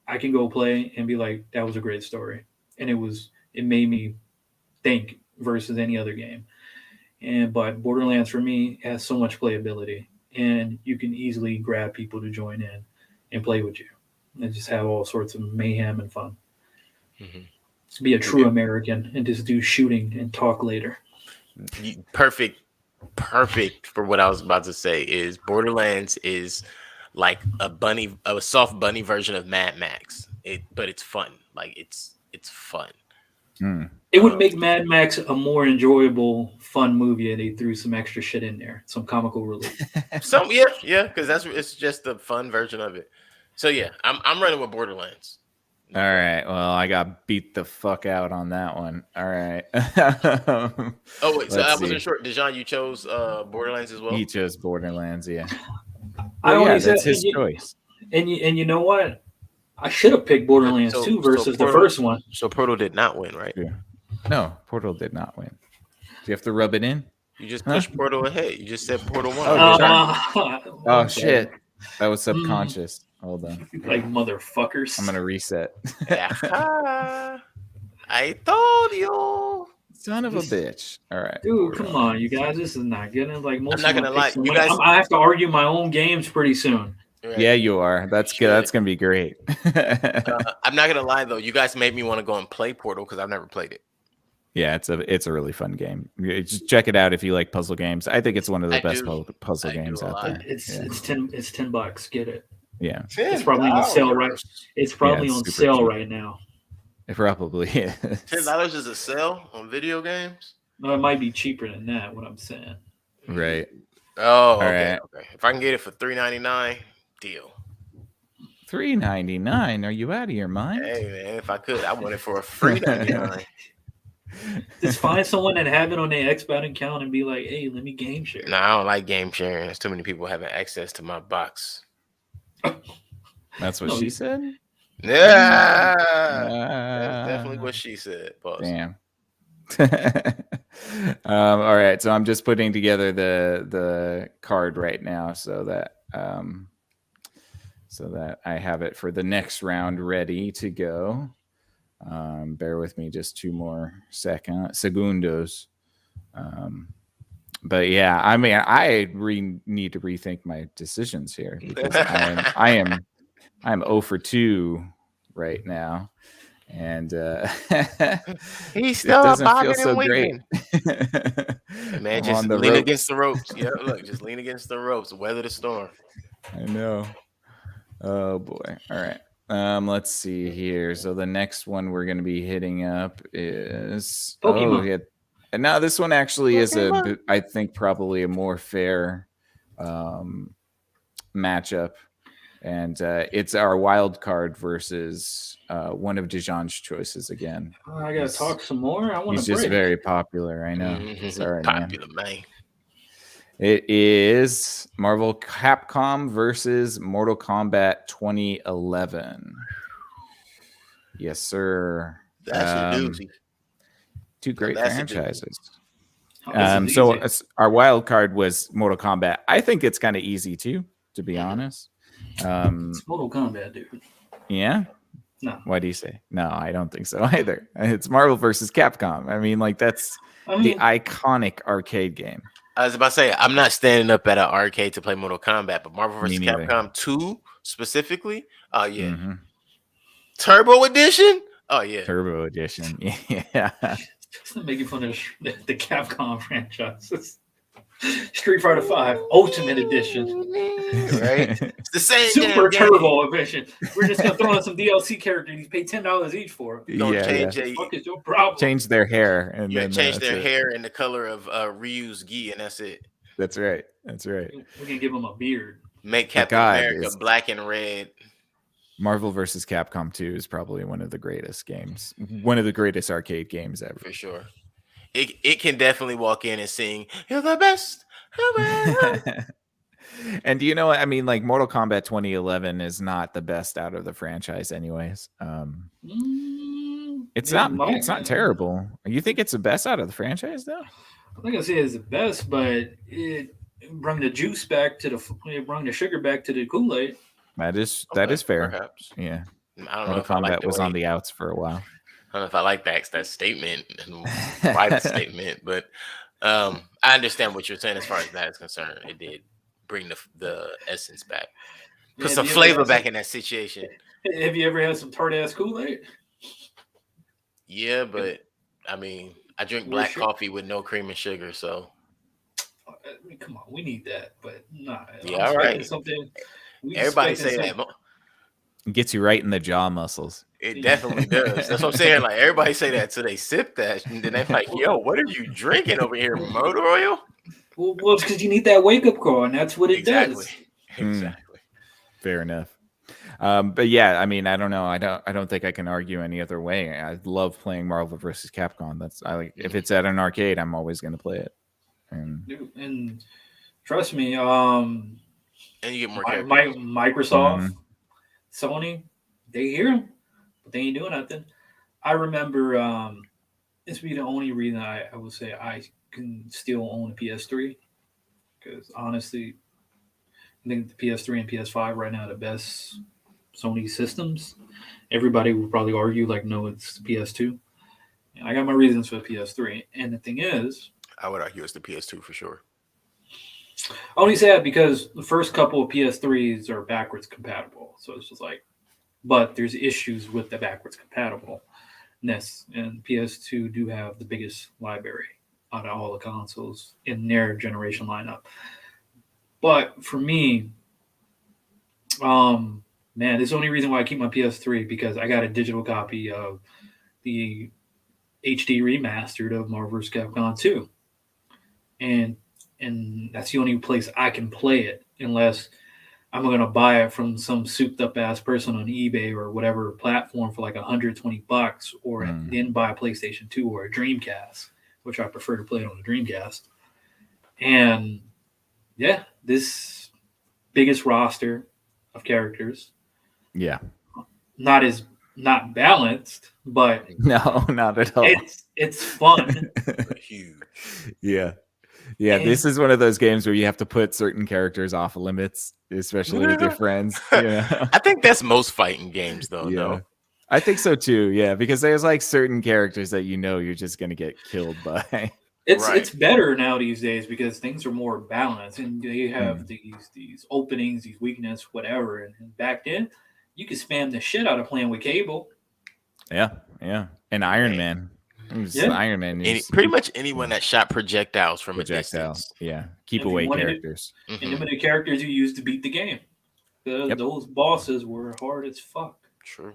I can go play and be like, that was a great story. And it made me think versus any other game. But Borderlands for me has so much playability, and you can easily grab people to join in and play with you and just have all sorts of mayhem and fun. To be a true American and just do shooting and talk later. Perfect for what I was about to say. Is Borderlands is like a soft bunny version of Mad Max. But it's fun. Like it's fun. It would make Mad Max a more enjoyable, fun movie if they threw some extra shit in there, some comical relief. Yeah, because it's just the fun version of it. So yeah, I'm running with Borderlands. All right. Well, I got beat the fuck out on that one. All right. Oh wait, so I wasn't sure. Dijon, you chose Borderlands as well. He chose Borderlands. Yeah. I only said that's his choice. And you know what? I should have picked Borderlands 2 versus the first one. So Portal did not win, right? Yeah. No, Portal did not win. Do you have to rub it in? You just pushed Portal ahead. You just said Portal 1. Oh, shit. That was subconscious. Hold on. Like motherfuckers. I'm going to reset. I told you. Son of a bitch. All right. Dude, come on, you guys. This is not good. Like most I'm not going to lie. You guys... I have to argue my own games pretty soon. Right. Yeah, you are. That's good. That's gonna be great. I'm not gonna lie though. You guys made me want to go and play Portal because I've never played it. Yeah, it's a really fun game. Just check it out if you like puzzle games. I think it's one of the best puzzle games out there. It's $10. Get it. Yeah, it's probably on sale right. It's probably on sale cheap right now. It probably is. $10 is a sale on video games. No, it might be cheaper than that. What I'm saying. Right. Oh, okay. If I can get it for $3.99. Deal. $3.99? Are you out of your mind? Hey man, if I could, I want it for a free $3.99. Just find someone that have it on their Xbox account and be like, "Hey, let me game share." No, I don't like game sharing. There's too many people having access to my box. That's what she said. Yeah, that's definitely what she said. Pause. Damn. All right, so I'm just putting together the card right now so that so that I have it for the next round ready to go. Bear with me just 2 more segundos. But yeah, I mean, I need to rethink my decisions here because I am 0 for 2 right now, and He's it still doesn't feel bobbing so and great. weaving. Hey, man, I'm just on the lean ropes. against the ropes. Yeah, look, just lean against the ropes. Weather the storm. I know. Oh boy. All right. Let's see here. So the next one we're going to be hitting up is Pokemon. yeah. And now this one actually is Pokemon. I think probably a more fair matchup, and it's our wild card versus one of Dijon's choices again. I gotta talk some more. I want He's to just break. very popular. I know. Sorry, man. Popular, man. It is Marvel Capcom versus Mortal Kombat 2011. Yes, sir. That's a doozy. 2 great That's a franchises. So Our wild card was Mortal Kombat. I think it's kind of easy too, to be honest. it's Mortal Kombat, dude. Yeah. No. What do you say? No, I don't think so either. It's Marvel versus Capcom. I mean, like that's the iconic arcade game. I was about to say, I'm not standing up at an arcade to play Mortal Kombat, but Marvel vs. Capcom 2 specifically, oh yeah. Mm-hmm. Turbo Edition? Oh yeah. Turbo Edition. Yeah. It's not making fun of the Capcom franchises. Street Fighter V Ultimate Edition. Right? It's the same Super damn Turbo Edition. We're just gonna throw in some DLC characters. You pay $10 each for it. Don't change What the fuck is your problem? Change their hair and then change their hair and the color of Ryu's gi, and that's it. That's right. That's right. We're gonna give him a beard. Make Captain America black and red. Marvel vs. Capcom 2 is probably one of the greatest games, one of the greatest arcade games ever. For sure. It can definitely walk in and sing, "You're the best." And do you know what I mean? Like Mortal Kombat 2011 is not the best out of the franchise, anyways. It's not terrible. You think it's the best out of the franchise, though? I'm not gonna say it's the best, but it brought the juice back to it brought the sugar back to the Kool-Aid. That is fair. Perhaps. Yeah. I don't know if Kombat was on the outs for a while. I don't know if I like that statement and why the statement, but I understand what you're saying as far as that is concerned. It did bring the essence back, put some flavor back in that situation. Have you ever had some tart ass Kool-Aid? Yeah, but I mean, I drink black coffee with no cream and sugar, so. I mean, come on, we need that, but nah. Yeah, all right. Everybody say that. It gets you right in the jaw muscles. It definitely does. That's what I'm saying. Like everybody say that, so they sip that, and then they're like, "Yo, what are you drinking over here? Motor oil?" Well, it's because you need that wake up call, and that's what it does. Exactly. Fair enough. But yeah, I mean, I don't know. I don't think I can argue any other way. I love playing Marvel vs. Capcom. If it's at an arcade, I'm always going to play it. And trust me, and you get more. Microsoft, Sony, they hear them, but they ain't doing nothing. I remember this would be the only reason I would say I can still own a PS3, because honestly, I think the PS3 and PS5 right now are the best Sony systems. Everybody would probably argue like, no, it's the PS2. And I got my reasons for the PS3. And the thing is, I would argue it's the PS2 for sure. I only say that because the first couple of PS3s are backwards compatible. So it's just like, but there's issues with the backwards compatibleness. And PS2 do have the biggest library out of all the consoles in their generation lineup. But for me, man, this is the only reason why I keep my PS3, because I got a digital copy of the HD remastered of Marvel vs. Capcom 2. And that's the only place I can play it, unless I'm going to buy it from some souped up ass person on eBay or whatever platform for like $120, or then buy a PlayStation 2 or a Dreamcast, which I prefer to play it on the Dreamcast. And yeah, this biggest roster of characters. Yeah. Not balanced, but no, not at all. It's fun. Huge. Yeah. Yeah, And this is one of those games where you have to put certain characters off limits, especially with your friends. I think that's most fighting games, though. Yeah. No, I think so too. Yeah, because there's like certain characters that you're just gonna get killed by. it's right? better now these days because things are more balanced and they have Mm. these openings, these weaknesses, whatever. And back then, you could spam the shit out of playing with cable. Yeah, yeah. And Iron Man. Man. Yeah. Iron Man is Pretty much anyone that shot projectiles from a projectile. distance. Yeah, keep If you away wanted it, characters. and them Mhm. are the characters you used to beat the game. Yep. Those bosses were hard as fuck. True.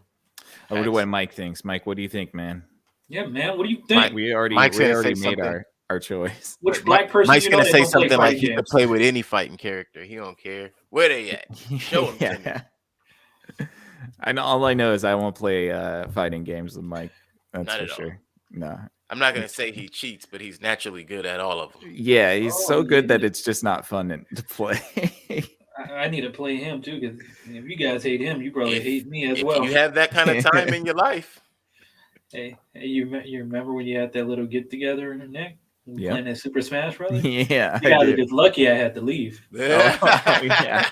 I wonder Facts. what Mike thinks. Mike, what do you think, man? Yeah, man. What do you Mike- think? We already Mike's gonna say made something. our choice. Which black person Mike's you know gonna that say don't play something like fighting he could games? play with any fighting character. He don't care where they at. Show him to me. I know. All I know is I won't play fighting games with Mike. That's Not for at all. sure. No. I'm not gonna say he cheats, but he's naturally good at all of them. Yeah, he's Oh, so good that yeah. it's just not fun to play. I need to play him too because if you guys hate him, you probably If- hate me as If well. you have that kind of time in your life, Hey, you remember when you had that little get together in the neck? We Yeah. playing that Super Smash Brothers? Yeah, You I guys do. are just lucky I had to leave. yeah.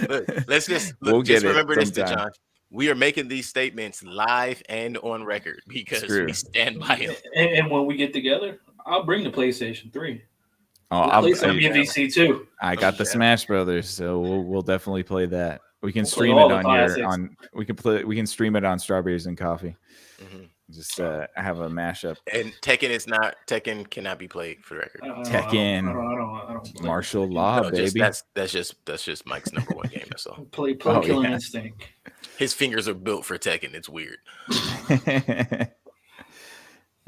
Look, let's just We'll just get it remember this, sometime. John. We are making these statements live and on record because true. we stand by them. And when we get together, I'll bring the PlayStation 3. Oh, We'll play some MVC too. I got the Yeah. Smash Brothers, so we'll definitely play that. We can We'll play stream all it the on classics. we can stream it on Strawberries and Coffee. Mhm. Just have a mashup. And Tekken cannot be played for the record. Tekken. I don't play Martial Tekken. law, No, just baby. that's just Mike's number one game. That's all. Play Oh, Killer yeah. Instinct. His fingers are built for Tekken. It's weird.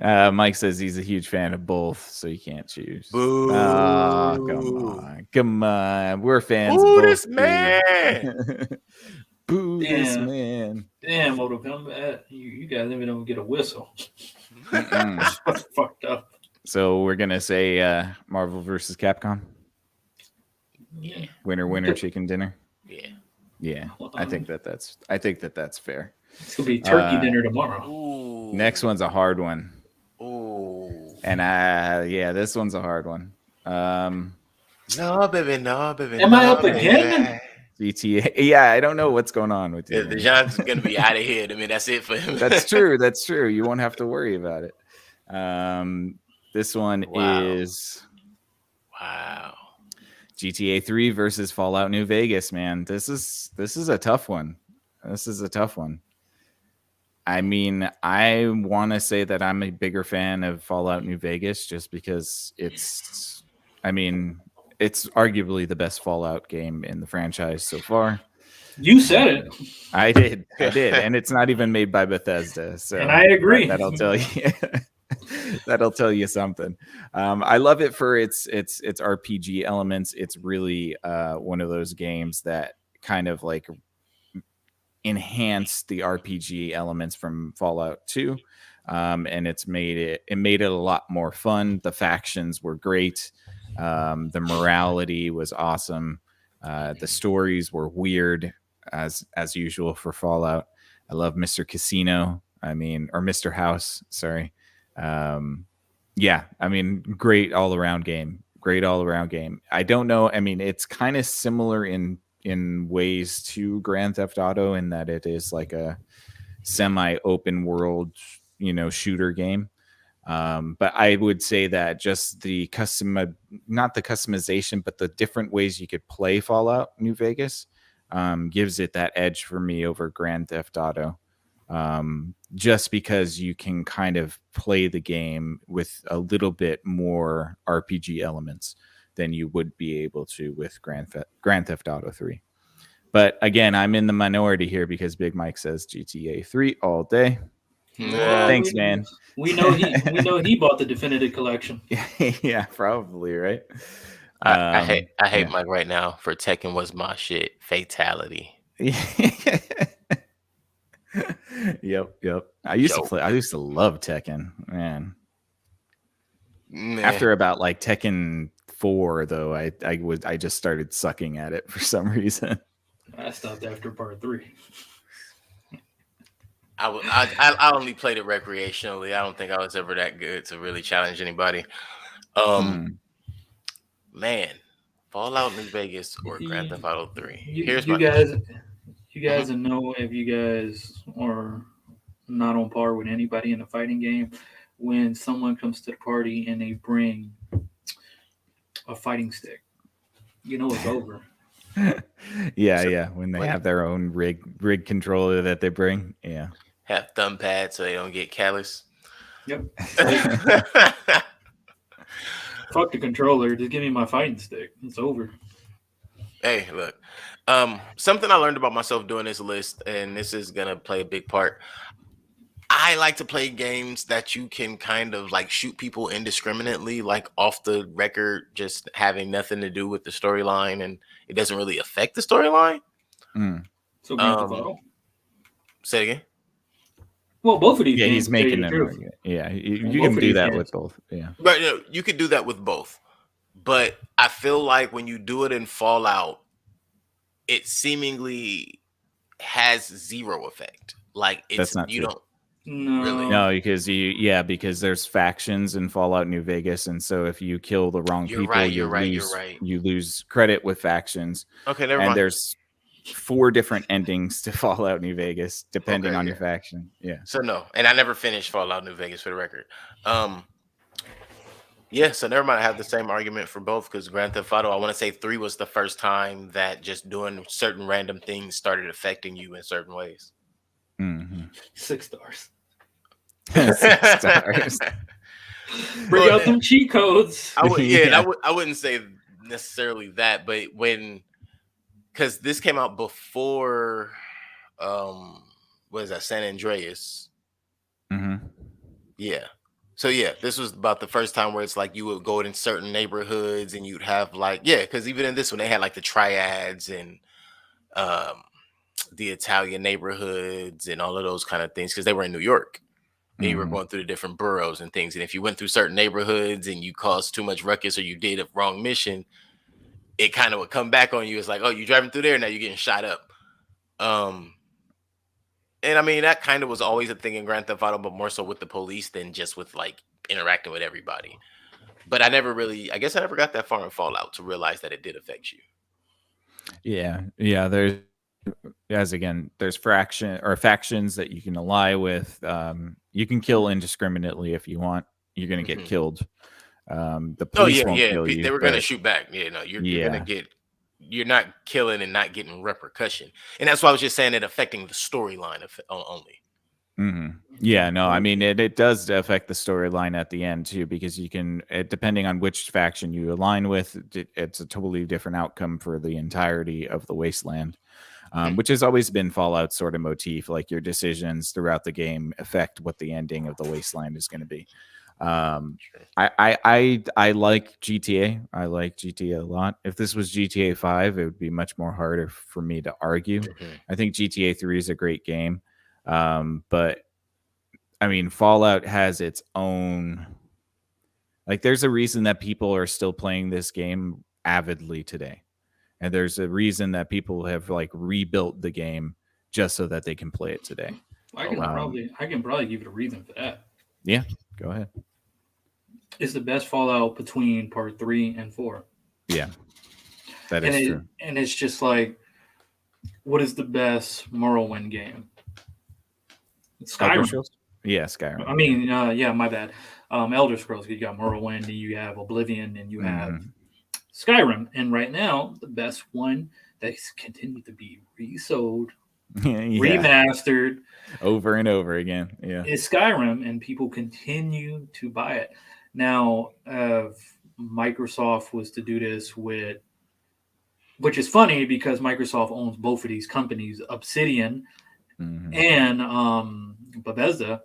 Mike says he's a huge fan of both, so you can't choose. Boo. Oh, come on. We're fans Boo of both. this man. Boo this Damn. man. Damn, Mortal Kombat. You guys didn't even get a whistle. Mm. That's fucked up. So we're gonna say Marvel versus Capcom. Yeah, Winner, chicken dinner. yeah. Yeah, I think that's fair. It's gonna be turkey Uh, dinner tomorrow. Ooh. Next one's a hard one, Ooh. and this one's a hard one. No, baby, no, baby. Am no, I up baby. again? GTA. Yeah, I don't know what's going on with you. The John's gonna be out of here. I mean, that's it for him. That's true. That's true. You won't have to worry about it. This one Wow. is Wow. GTA 3 versus Fallout New Vegas, man. This is a tough one. This is a tough one. I mean, I want to say that I'm a bigger fan of Fallout New Vegas just because it's arguably the best Fallout game in the franchise so far. You said it, I did. And it's not even made by Bethesda. So and I agree. that'll tell you. That'll tell you something. I love it for its RPG elements. It's really one of those games that kind of like enhance the RPG elements from Fallout 2. And it made it a lot more fun. The factions were great. The morality was awesome. The stories were weird as usual for Fallout. I love Mr. Casino. Or Mr. House. Sorry. Great all around game. I don't know. I mean, it's kind of similar in ways to Grand Theft Auto in that it is like a semi-open world, shooter game. But I would say that just the not the customization, but the different ways you could play Fallout New Vegas gives it that edge for me over Grand Theft Auto. Just because you can kind of play the game with a little bit more RPG elements than you would be able to with Grand Theft Auto 3. But again, I'm in the minority here because Big Mike says GTA 3 all day. Yeah. Thanks, man. We know he bought the definitive collection. Yeah, probably, right? I hate Mike right now for Tekken was my shit. Fatality. Yep. I used to love Tekken, man. After about like Tekken 4, though, I just started sucking at it for some reason. I stopped after part 3. I only played it recreationally. I don't think I was ever that good to really challenge anybody. Man, Fallout New Vegas or Grand You, Theft Auto 3. you, Here's you my guys, you Mhm. guys know if you guys are not on par with anybody in a fighting game. When someone comes to the party and they bring a fighting stick, you know it's over. Yeah, So, yeah. When they like have their own rig controller that they bring, yeah. have thumb pads so they don't get callous. Yep. Like, fuck the controller. Just give me my fighting stick. It's over. Hey, look. Something I learned about myself doing this list, and this is gonna play a big part. I like to play games that you can kind of like shoot people indiscriminately, like off the record, just having nothing to do with the storyline, and it doesn't really affect the storyline. Mm. So Grand Theft Um, Auto. say it again. Well, both of these Yeah, games, he's to tell you making the an truth, argument. Yeah, on you both can of do these that with games. both. Yeah. Right, you could do that with both, but I feel like when you do it in Fallout, it seemingly has zero effect. Like That's it's not you true. don't really. No. No, because there's factions in Fallout New Vegas, and so if you kill the wrong You're right. people, You're right. You're right. you lose credit with factions. Okay, never And mind. there's 4 different endings to Fallout New Vegas, depending Okay, on yeah. your faction. Yeah. So no, and I never finished Fallout New Vegas for the record. Um, yeah, so never mind. I have the same argument for both because Grand Theft Auto, I want to say 3 was the first time that just doing certain random things started affecting you in certain ways. Mm-hmm. 6 stars. 6 stars. Bring Well, out them cheat codes. I would, yeah, and Yeah. I wouldn't say necessarily that, but because this came out before, what is that, San Andreas? Mm-hmm. Yeah. So yeah, this was about the first time where it's like you would go in certain neighborhoods and you'd have like, yeah, because even in this one they had like the triads and um the Italian neighborhoods and all of those kind of things because they were in New York. And you were Mm-hmm. going through the different boroughs and things. And if you went through certain neighborhoods and you caused too much ruckus or you did a wrong mission, it kind of would come back on you. It's like, oh, you're driving through there, now you're getting shot up. Um, and I mean that kind of was always a thing in Grand Theft Auto, but more so with the police than just with like interacting with everybody. But I guess I never got that far in Fallout to realize that it did affect you. Yeah. Yeah. There's factions that you can ally with. You can kill indiscriminately if you want. You're going to get Mhm. killed. The Oh police yeah, won't yeah. kill They you, were gonna but shoot back. Yeah, no, you're gonna yeah. you're not killing and not getting repercussion. And that's why I was just saying it affecting the storyline of only. Mm-hmm. Yeah, no, I mean it does affect the storyline at the end too, because you can, depending on which faction you align with, it's a totally different outcome for the entirety of the wasteland, which has always been Fallout's sort of motif. Like your decisions throughout the game affect what the ending of the wasteland is going to be. I like GTA. I like GTA a lot. If this was GTA 5, it would be much more harder for me to argue. Mhm. I think GTA 3 is a great game. But I mean, Fallout has its own, like, there's a reason that people are still playing this game avidly today. And there's a reason that people have like rebuilt the game just so that they can play it today. I Oh can wow. probably give it a reason for that. Yeah, go ahead. It's the best Fallout between part 3 and 4. Yeah, that is true. And it's just like, what is the best Morrowind game? It's Elder Skyrim. Scrolls? Yeah, Skyrim. I mean, yeah, my bad. Elder Scrolls. You got Morrowind, and you have Oblivion, and you have Skyrim. And right now, the best one that's continued to be resold, remastered, over and over again. Yeah, is Skyrim, and people continue to buy it. Now, if Microsoft was to do this with, which is funny because Microsoft owns both of these companies, Obsidian and Bethesda,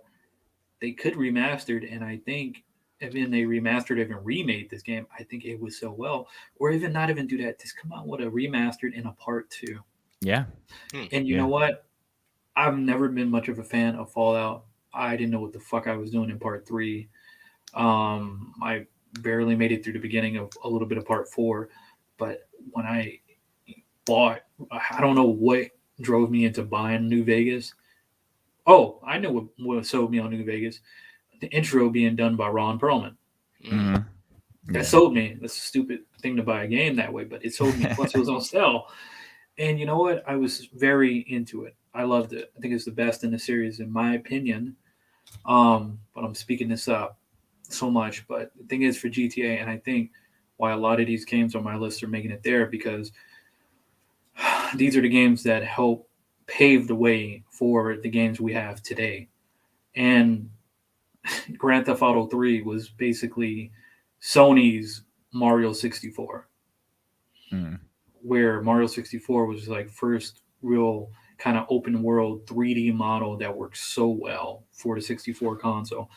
they could remaster it, and I think even they remastered it and remade this game, I think it would so well. Or even not even do that, just come out with a remastered in a part 2. Yeah. And you know what? I've never been much of a fan of Fallout. I didn't know what the fuck I was doing in part 3. I barely made it through the beginning of a little bit of part 4. But when I bought, I don't know what drove me into buying New Vegas. Oh, I know what sold me on New Vegas. The intro being done by Ron Perlman. That sold me. That's a stupid thing to buy a game that way, but it sold me. Plus, it was on sale. And you know what? I was very into it. I loved it. I think it's the best in the series, in my opinion. But I'm speaking this up so much. But the thing is, for GTA, and I think why a lot of these games on my list are making it there, because these are the games that help pave the way for the games we have today. And Grand Theft Auto 3 was basically Sony's Mario 64, where Mario 64 was like first real kind of open world 3D model that worked so well for the 64 console.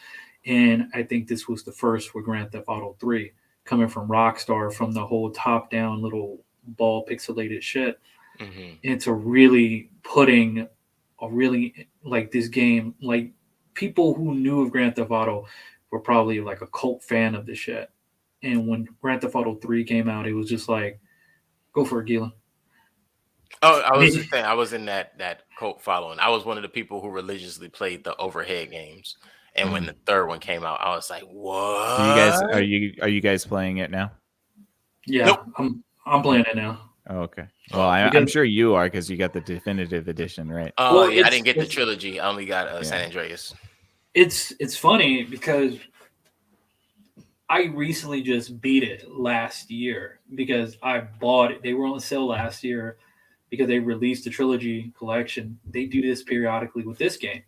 And I think this was the first for Grand Theft Auto 3, coming from Rockstar, from the whole top down little ball pixelated shit, into really putting a really like this game, like people who knew of Grand Theft Auto were probably like a cult fan of the shit. And when Grand Theft Auto 3 came out, it was just like, go for it, Gila. Oh, I was just saying, I was in that cult following. I was one of the people who religiously played the overhead games, and when the third one came out, I was like, "What?" Are you guys playing it now? Yeah, Nope. I'm playing it now. Oh, okay. Well, I'm sure you are, because you got the definitive edition, right? Oh, yeah, I didn't get the trilogy. I only got San Andreas. It's funny because I recently just beat it last year because I bought it. They were on sale last year because they released the trilogy collection. They do this periodically with this game.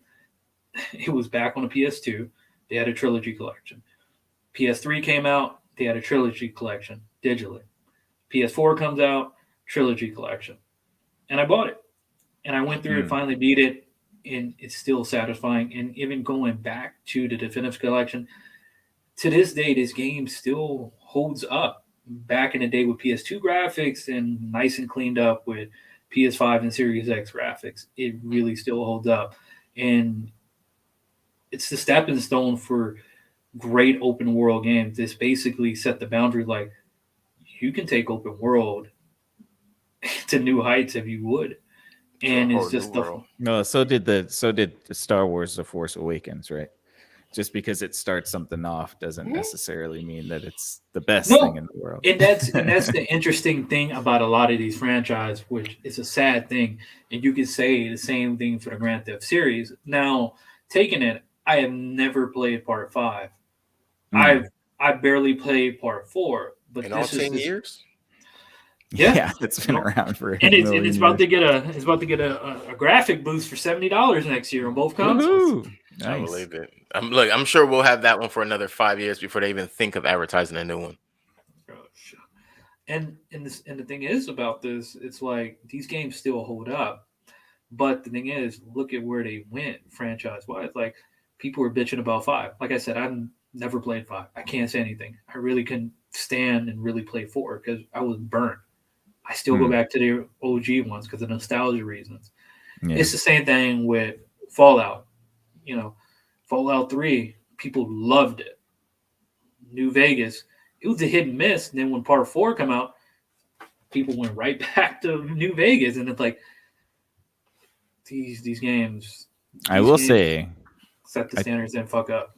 It was back on the PS2. They had a trilogy collection. PS3 came out. They had a trilogy collection digitally. PS4 comes out, trilogy collection. And I bought it. And I went through it, finally beat it, and it's still satisfying. And even going back to the definitive collection, to this day, this game still holds up. Back in the day with PS2 graphics and nice and cleaned up with PS5 and Series X graphics, it really still holds up. And it's the stepping stone for great open world games. This basically set the boundary, like, you can take open world to new heights if you would. And it's just no. So did Star Wars: The Force Awakens, right? Just because it starts something off doesn't necessarily mean that it's the best thing in the world. And that's the interesting thing about a lot of these franchises, which is a sad thing. And you could say the same thing for the Grand Theft series. Now, taking it, I have never played Part 5. I barely played Part 4. But in all 10 years? Yeah, it's been around for and it's about to get a graphic boost for $70 next year on both consoles. Nice. I believe it. I'm sure we'll have that one for another 5 years before they even think of advertising a new one. And the thing is about this, it's like these games still hold up. But the thing is, look at where they went franchise-wise. Like, people were bitching about 5. Like I said, I've never played 5. I can't say anything. I really couldn't stand and really play 4 because I was burnt. I still go back to the OG ones because of nostalgia reasons. Yeah. It's the same thing with Fallout. You know, Fallout 3, people loved it. New Vegas, it was a hit and miss. And then when Part 4 come out, people went right back to New Vegas. And it's like, these games. I will say, set the standards and fuck up.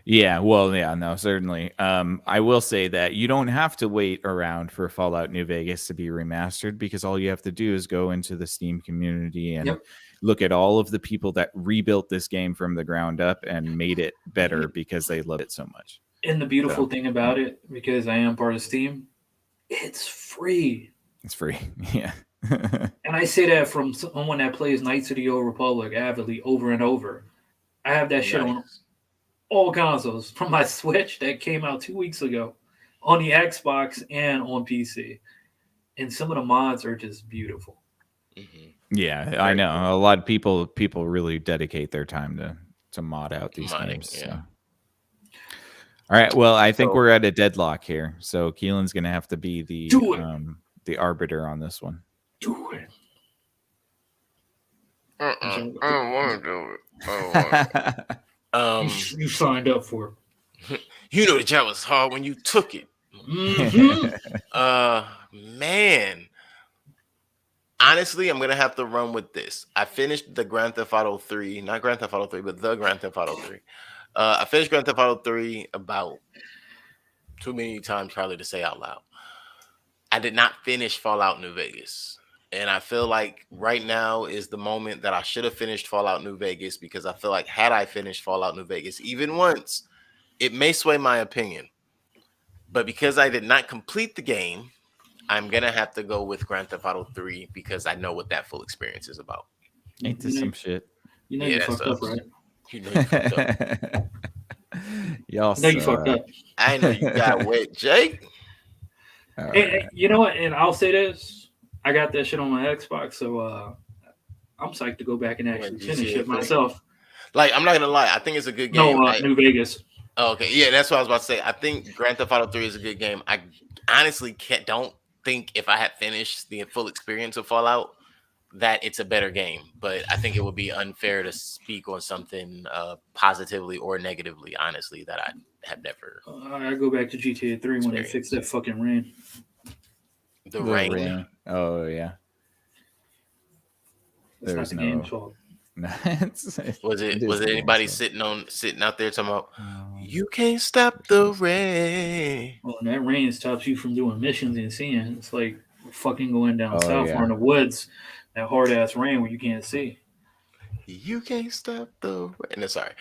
Yeah, well, yeah, no, certainly. I will say that you don't have to wait around for Fallout New Vegas to be remastered, because all you have to do is go into the Steam community and look at all of the people that rebuilt this game from the ground up and made it better because they love it so much. And the beautiful thing about it, because I am part of Steam, it's free. It's free, yeah. And I say that from someone that plays Knights of the Old Republic avidly over and over. I have that shit on all consoles, from my Switch that came out 2 weeks ago, on the Xbox and on PC. And some of the mods are just beautiful. Yeah, I know. Cool. A lot of people really dedicate their time to mod out these games. Yeah. So. All right. Well, I think we're at a deadlock here. So Keelan's going to have to be the arbiter on this one. Do it. I don't want to do it. You signed up for it. You know the job was hard when you took it. Man. Honestly, I'm gonna have to run with this. I finished the Grand Theft Auto 3, not Grand Theft Auto 3, but the Grand Theft Auto 3. I finished Grand Theft Auto 3 about too many times probably to say out loud. I did not finish Fallout New Vegas. And I feel like right now is the moment that I should have finished Fallout New Vegas, because I feel like had I finished Fallout New Vegas even once, it may sway my opinion. But because I did not complete the game, I'm going to have to go with Grand Theft Auto 3 because I know what that full experience is about. Ain't this some shit? You know Yeah, you that's fucked up, us. right? You know you fucked up. Y'all You know you fucked suck. up. I know you got wet, Jake. All Hey, right. you know what? And I'll say this: I got that shit on my Xbox, so I'm psyched to go back and What, actually finish GTA it 3? myself. Like, I'm not gonna lie, I think it's a good game. No, New Vegas. Okay, yeah, that's what I was about to say. I think Grand Theft Auto 3 is a good game. I honestly don't think if I had finished the full experience of Fallout that it's a better game. But I think it would be unfair to speak on something positively or negatively, honestly, that I have never I go back to GTA 3 when they fixed experienced. that fucking rain. The The rain. rain. Oh yeah. That's not There's the no. game's fault. Was it it is was the it game's anybody fault. sitting out there talking about you can't stop the rain? Well, and that rain stops you from doing missions and seeing. It's like fucking going down Oh south or yeah. in the woods, that hard ass rain where you can't see. You can't stop the rain. No, sorry.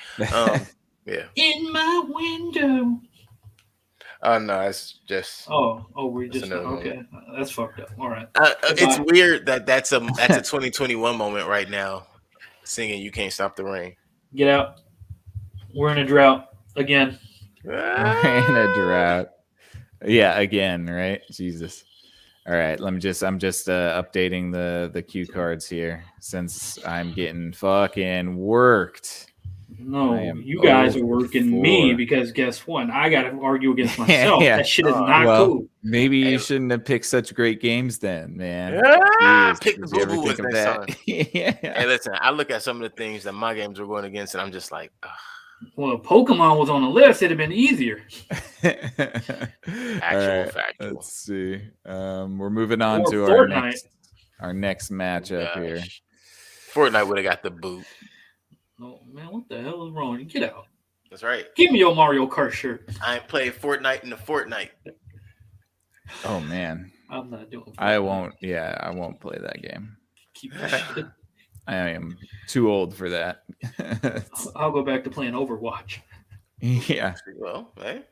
Yeah. In my window. Oh no, it's just We that's just another moment. okay. That's fucked up. All right. It's Goodbye. weird that that's a 2021 moment right now, singing "You Can't Stop the Rain." Get out. We're in a drought again. We're in a drought. Yeah, again, right? Jesus. All right, I'm just updating the cue cards here since I'm getting fucking worked. I No, am you guys 0 are for working me 4. because guess what? I got to argue against myself. Yeah. That shit is Oh, not Well, cool. maybe hey, you shouldn't have picked such great games then, man. pick the Did you boo ever boo think as of next that? time. Yeah. Hey, listen, I look at some of the things that my games were going against, and I'm just like, ugh, Well, if Pokemon was on the list, it'd have been easier. All factual, right. factual. Let's see. We're moving on Or to Fortnite. our next matchup here. Gosh, Fortnite would have got the boot. Oh man, what the hell is wrong? Get out. That's right. Give me your Mario Kart shirt. I ain't played Fortnite in the Fortnite. Oh man. I'm not doing Fortnite. I won't play that game. Keep that shit. I am too old for that. I'll go back to playing Overwatch. Yeah. Well, hey,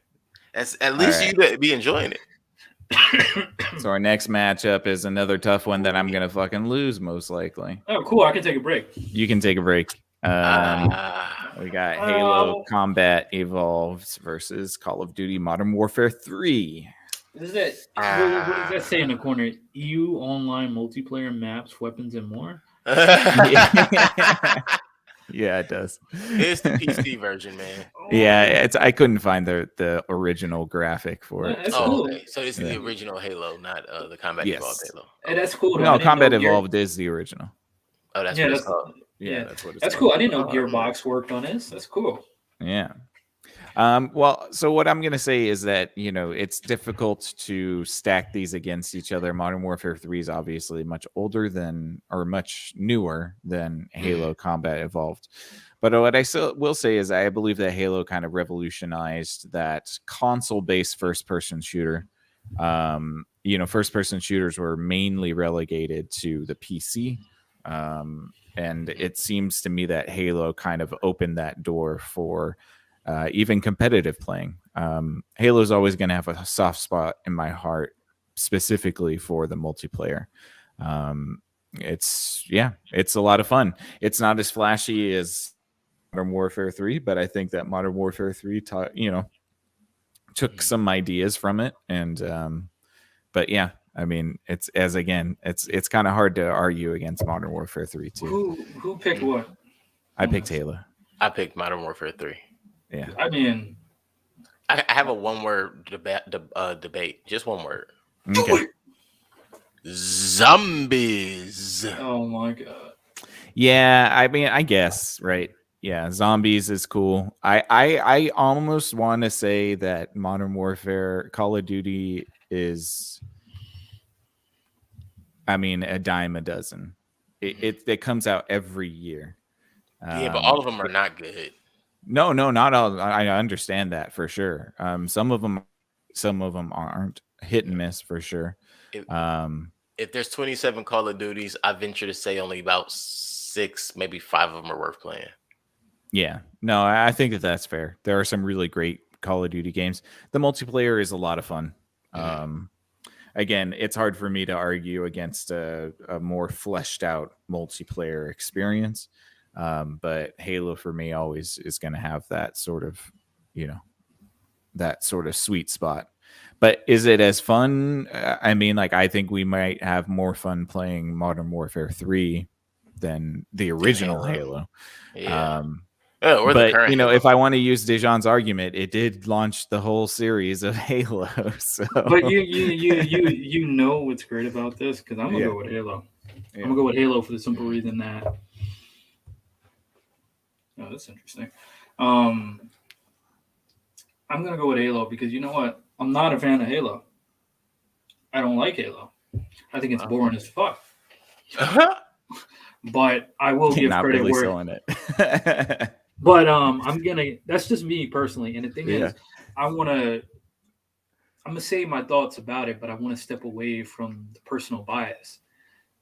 at All least right. you be enjoying it. So our next matchup is another tough one that I'm gonna fucking lose most likely. Oh, cool. I can take a break. You can take a break. We got Halo Combat Evolves versus Call of Duty Modern Warfare 3. What does that say in the corner? EU online multiplayer maps, weapons, and more. Yeah, it does. It's the PC version, man. Yeah, I couldn't find the original graphic for it. That's Oh, cool. okay. So this is the original Halo, not the Combat Yes. Evolved Halo. Hey, that's cool. Though. I No, didn't Combat know Gear- Evolved is the original. Oh, that's Yeah, what it's that's called. Yeah, that's what it's That's called. cool. I didn't know Oh, Gearbox worked on this. That's cool. Yeah. Well, so what I'm going to say is that, it's difficult to stack these against each other. Modern Warfare 3 is obviously much older much newer than Halo Combat Evolved. But what I will say is I believe that Halo kind of revolutionized that console-based first-person shooter. First-person shooters were mainly relegated to the PC. And it seems to me that Halo kind of opened that door for even competitive playing. Halo's always going to have a soft spot in my heart, specifically for the multiplayer. It's a lot of fun. It's not as flashy as Modern Warfare 3, but I think that Modern Warfare 3 took some ideas from it. And but yeah, I mean, it's kind of hard to argue against Modern Warfare 3 too. Who picked what? I picked Halo. I picked Modern Warfare 3. Yeah. I mean, I have a one-word debate. Just one word. Okay. Zombies. oh my god. Yeah, I mean, I guess, right? Yeah, zombies is cool. I almost want to say that Modern Warfare, Call of Duty is, I mean, a dime a dozen. It comes out every year. Yeah, but all of them are not good. No, not all. I understand that for sure. Some of them some of them aren't. Hit and miss for sure. If, Um, if there's 27 Call of Duties, I venture to say only about 6, maybe 5 of them are worth playing. yeah, no, I think that that's fair. There are some really great Call of Duty games. The multiplayer is a lot of fun. Again, it's hard for me to argue against a more fleshed out multiplayer experience. But Halo for me always is going to have that sort of, you know, that sort of sweet spot. But is it as fun? I mean, like, I think we might have more fun playing Modern Warfare 3 than the original Halo. Yeah. But, the current Halo. if I want to use Dejan's argument, it did launch the whole series of Halo. So. But you know what's great about this? Because I'm going to go with Halo. I'm going to go with Halo for the simple reason that... Oh, that's interesting. I'm going to go with Halo because you know what? I'm not a fan of Halo. I don't like Halo. I think it's boring as fuck. But I will give not credit really where... selling it. But I'm gonna... That's just me personally. And the thing is, I'm gonna say my thoughts about it, but I want to step away from the personal bias.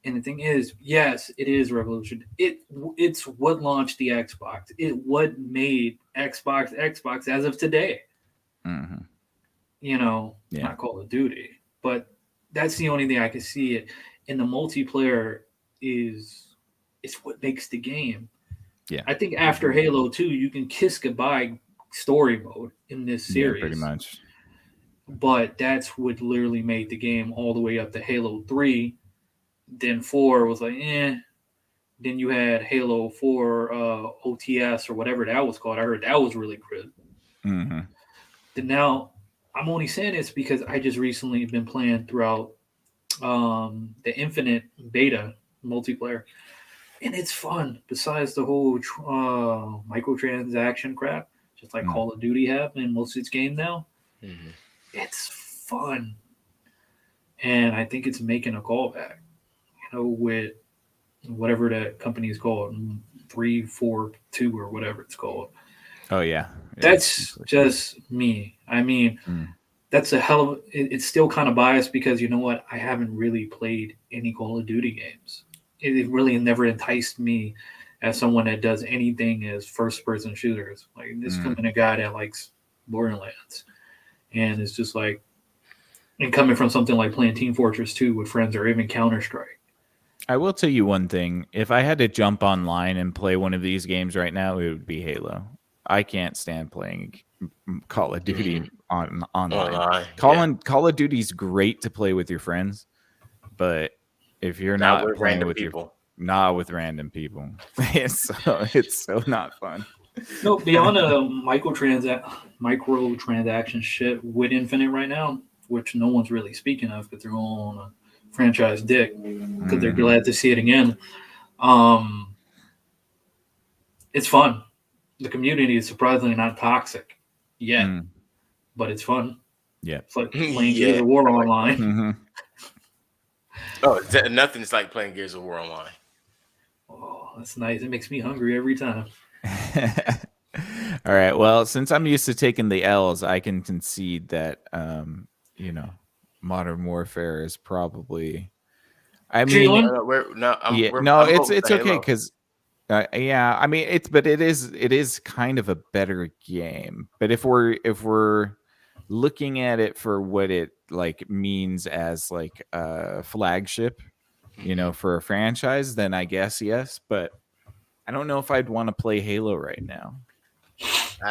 And the thing is, yes, it is revolution. It's what launched the Xbox. What made Xbox as of today. Mm-hmm. You know, not Call of Duty, but that's the only thing I can see it. And the multiplayer it's what makes the game. Yeah, I think after Halo 2, you can kiss goodbye story mode in this series. Yeah, pretty much. But that's what literally made the game all the way up to Halo 3. Then 4 was like, eh. Then you had Halo 4 OTS or whatever that was called. I heard that was really good. Mm-hmm. Then now, I'm only saying this because I just recently been playing throughout the Infinite beta multiplayer. And it's fun, besides the whole microtransaction crap, just like Call of Duty have in most of its game now. Mm-hmm. It's fun. And I think it's making a callback, with whatever that company is called, 342 or whatever it's called. Oh, yeah. That's just me. I mean, that's a hell of... It's still kind of biased because, you know what? I haven't really played any Call of Duty games. It really never enticed me as someone that does anything as first-person shooters. Like, this coming a guy that likes Borderlands. And it's just like... And coming from something like playing Team Fortress 2 with friends or even Counter-Strike. I will tell you one thing. If I had to jump online and play one of these games right now, it would be Halo. I can't stand playing Call of Duty online. Call of Duty's great to play with your friends, but if you're not with playing random with people. not with random people, it's so not fun. No, beyond the microtransaction shit with Infinite right now, which no one's really speaking of because they're all on a franchise dick because they're glad to see it again. It's fun. The community is surprisingly not toxic yet, but it's fun. Yeah, it's like playing Gears of War online. Mm-hmm. Oh, nothing's like playing Gears of War online. Oh, that's nice. It makes me hungry every time. All right. Well, since I'm used to taking the L's, I can concede that Modern Warfare is probably... I mean, it's okay because I mean, it is kind of a better game. But if we're looking at it for what it like means as like a flagship, for a franchise, then I guess yes. But I don't know if I'd want to play Halo right now.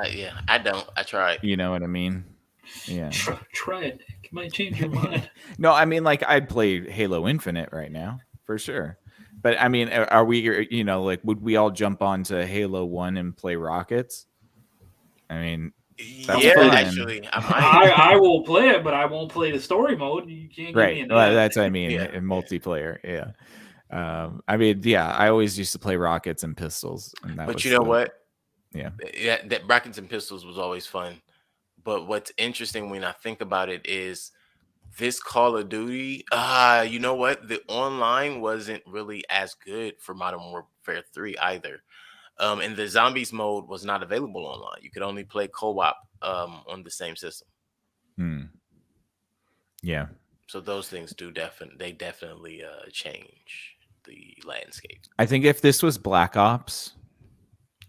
Yeah, I don't. I tried. You know what I mean? Yeah. Try it. It might change your mind. No, I mean, like, I'd play Halo Infinite right now for sure. But I mean, are we, like, would we all jump onto Halo 1 and play Rockets? I mean, yeah, fun. Actually, I will play it, but I won't play the story mode. You can't give me that's what I mean. In multiplayer. Yeah. I mean, yeah, I always used to play Rockets and Pistols. And but you know what? Yeah, that Rockets and Pistols was always fun. But what's interesting when I think about it is this Call of Duty, you know what? The online wasn't really as good for Modern Warfare 3 either. And the Zombies mode was not available online. You could only play co-op on the same system. Yeah. So those things definitely change the landscape. I think if this was Black Ops,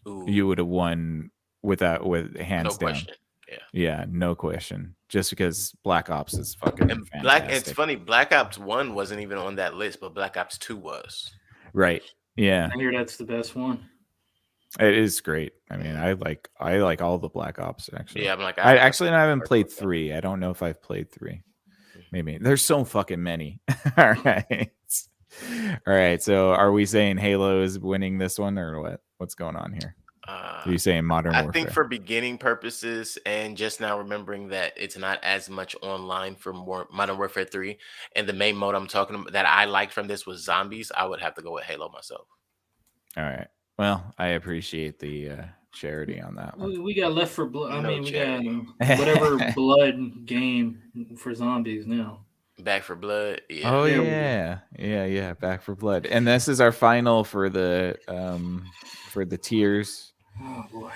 you Ooh, would have won with no hands down. question. Yeah. Yeah, no question. Just because Black Ops is fucking And it's fantastic. funny, Black Ops 1 wasn't even on that list, but Black Ops 2 was. Right. Yeah. I hear that's the best one. It is great. I mean, Mm. I like all the Black Ops actually. Yeah, I'm like, I I actually I haven't work played with that. 3. I don't know if I've played 3. Mhm. Maybe. There's so fucking many. All right. All right. So are we saying Halo is winning this one or what? What's going on here? Are Uh, you saying Modern I think Warfare? for beginning purposes and just now remembering that it's not as much online for Modern Warfare 3 and the main mode I'm talking about that I liked from this was zombies, I would have to go with Halo myself. All right. Well, I appreciate the charity on that one. We got Left for Blood. I No mean, we got charity. whatever blood game for zombies now. Back for Blood, yeah. Oh There we go. yeah, Back for Blood. And this is our final for the tiers. Oh boy.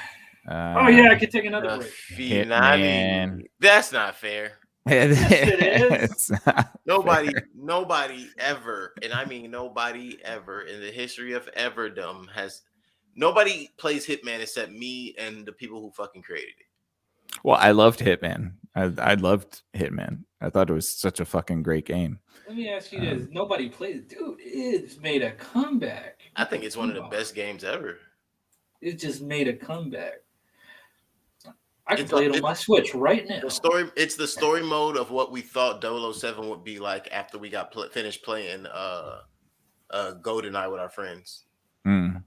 Oh yeah, I could take another The break. Hitman. finale. That's not fair. Yes, it is. It's not Nobody, fair. nobody ever, and I mean nobody ever in the history of everdom nobody plays Hitman except me and the people who fucking created it. Well, I loved Hitman. I loved Hitman. I thought it was such a fucking great game. Let me ask you this: nobody plays, dude. It's made a comeback. I think it's one of the best games ever. It just made a comeback. I can It's play it on my Switch right now. It's the story mode of what we thought 007 would be like after we got finished playing GoldenEye with our friends. Mm.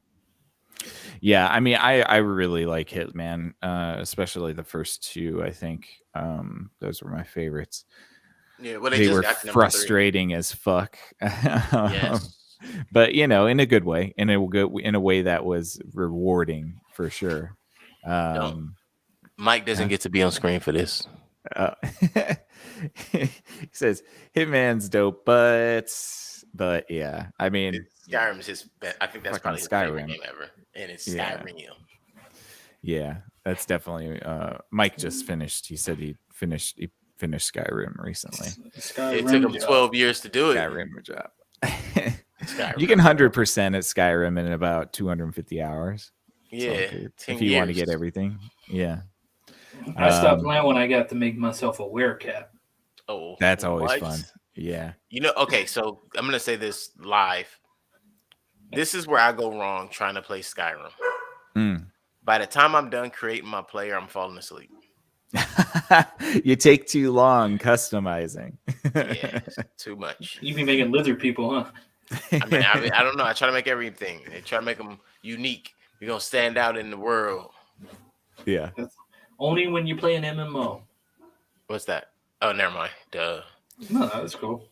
Yeah, I mean, I really like Hitman, especially the first two. I think those were my favorites. Yeah, well, They just were got to number 3. frustrating as fuck. Yes, But in a good way, in a way that was rewarding for sure. Mike doesn't get to be on screen for this. He says Hitman's dope, but yeah, I mean, Skyrim's his best. I think that's probably his favorite game ever, and it's Skyrim. Yeah, that's definitely. Mike just finished. He said he finished Skyrim recently. It took him 12 years to do it. Skyrim job. You can 100% at Skyrim in about 250 hours. Yeah, so if you want to get everything, yeah. I stopped playing when I got to make myself a werecat. Oh, that's always fun. Yeah. Okay, so I'm gonna say this live. This is where I go wrong trying to play Skyrim. By the time I'm done creating my player, I'm falling asleep. You take too long customizing. Yeah, too much. You be making lizard people, huh? I don't know. I try to make everything. I try to make them unique. You're gonna stand out in the world. Yeah. That's only when you play an MMO. What's that? Oh, never mind. Duh. No, that's cool.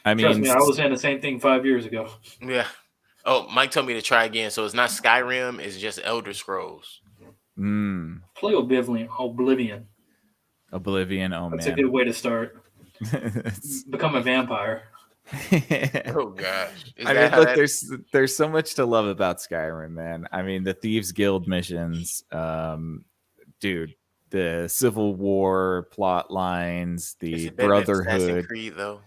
I mean, trust me, I was saying the same thing 5 years ago. Yeah. Oh, Mike told me to try again. So it's not Skyrim. It's just Elder Scrolls. Play Oblivion. Oh, man. That's a good way to start. Become a vampire. Oh gosh. I mean, look, there's so much to love about Skyrim, man. I mean, the Thieves Guild missions, dude, the Civil War plot lines, the Brotherhood. Assassin's Creed, though.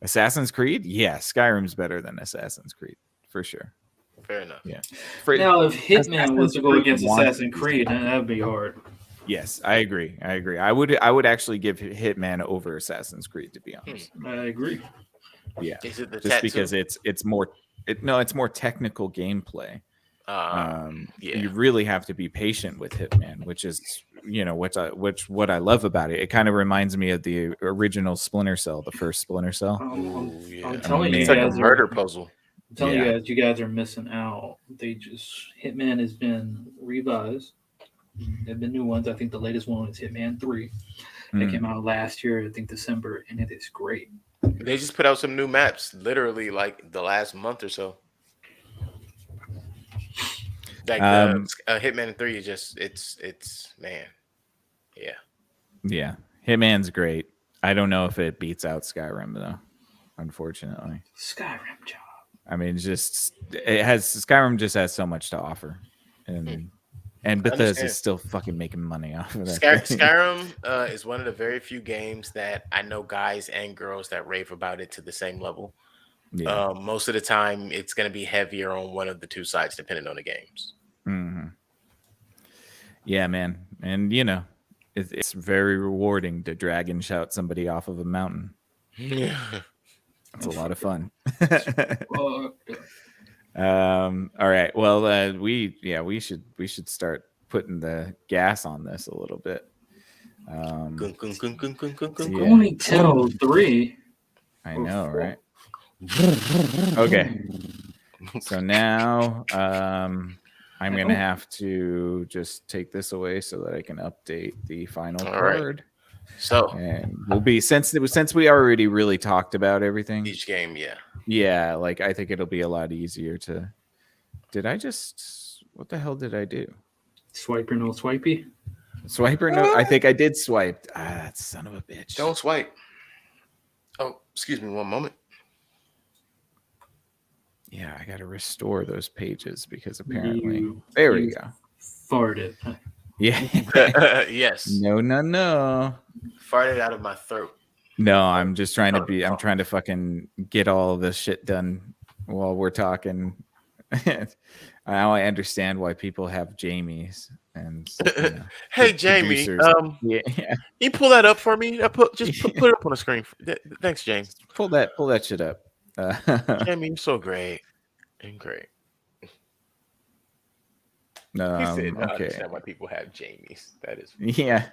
Assassin's Creed? Yeah, Skyrim's better than Assassin's Creed for sure. Fair enough. Yeah. Now, if Hitman was to go against Assassin's Creed, then that would be hard. Yes, I agree. I would actually give Hitman over Assassin's Creed, to be honest. I agree. Yeah, is it the just tattoo? because it's more technical gameplay. Yeah. You really have to be patient with Hitman, which is what I love about it. It kind of reminds me of the original Splinter Cell, the first Splinter Cell. I'm telling you, it's like a murder puzzle. I'm telling you guys are missing out. Hitman has been revised. There have been new ones. I think the latest one is Hitman 3. That came out last year, I think December, and it is great. They just put out some new maps, literally like the last month or so. Like Hitman 3 is just it's man. Yeah. Yeah. Hitman's great. I don't know if it beats out Skyrim though, unfortunately. Skyrim job. I mean, Skyrim just has so much to offer. And And I Bethesda's understand. still fucking making money off of that thing. Skyrim is one of the very few games that I know guys and girls that rave about it to the same level. Yeah. Most of the time, it's going to be heavier on one of the two sides, depending on the games. Mm-hmm. Yeah, man. And, it's very rewarding to drag and shout somebody off of a mountain. Yeah. It's a lot of fun. Fuck. All right. Well, we should start putting the gas on this a little bit. Gun, gun, gun, gun, gun, gun, gun, Yeah. Only 10:03. I know, right? Okay. So now I'm gonna have to just take this away so that I can update the final All right. card. So And we'll be since we already really talked about everything. each game, yeah. Yeah, like I think it'll be a lot easier to. What the hell did I do? Swipe or no swipey? Swipe or no? I think I did swipe. That son of a bitch. Don't swipe. Oh, excuse me, one moment. Yeah, I got to restore those pages because apparently You we go. farted. Yeah. Yes. No. Farted out of my throat. No, I'm just trying to I'm trying to fucking get all this shit done while we're talking. Now I understand why people have Jamies and Hey Jamie, yeah. you pull that up for me? Put it up on the screen. Thanks, James. Pull that shit up. Jamie, you're so great and great. He said, I Okay. understand why people have Jamies. That is Yeah.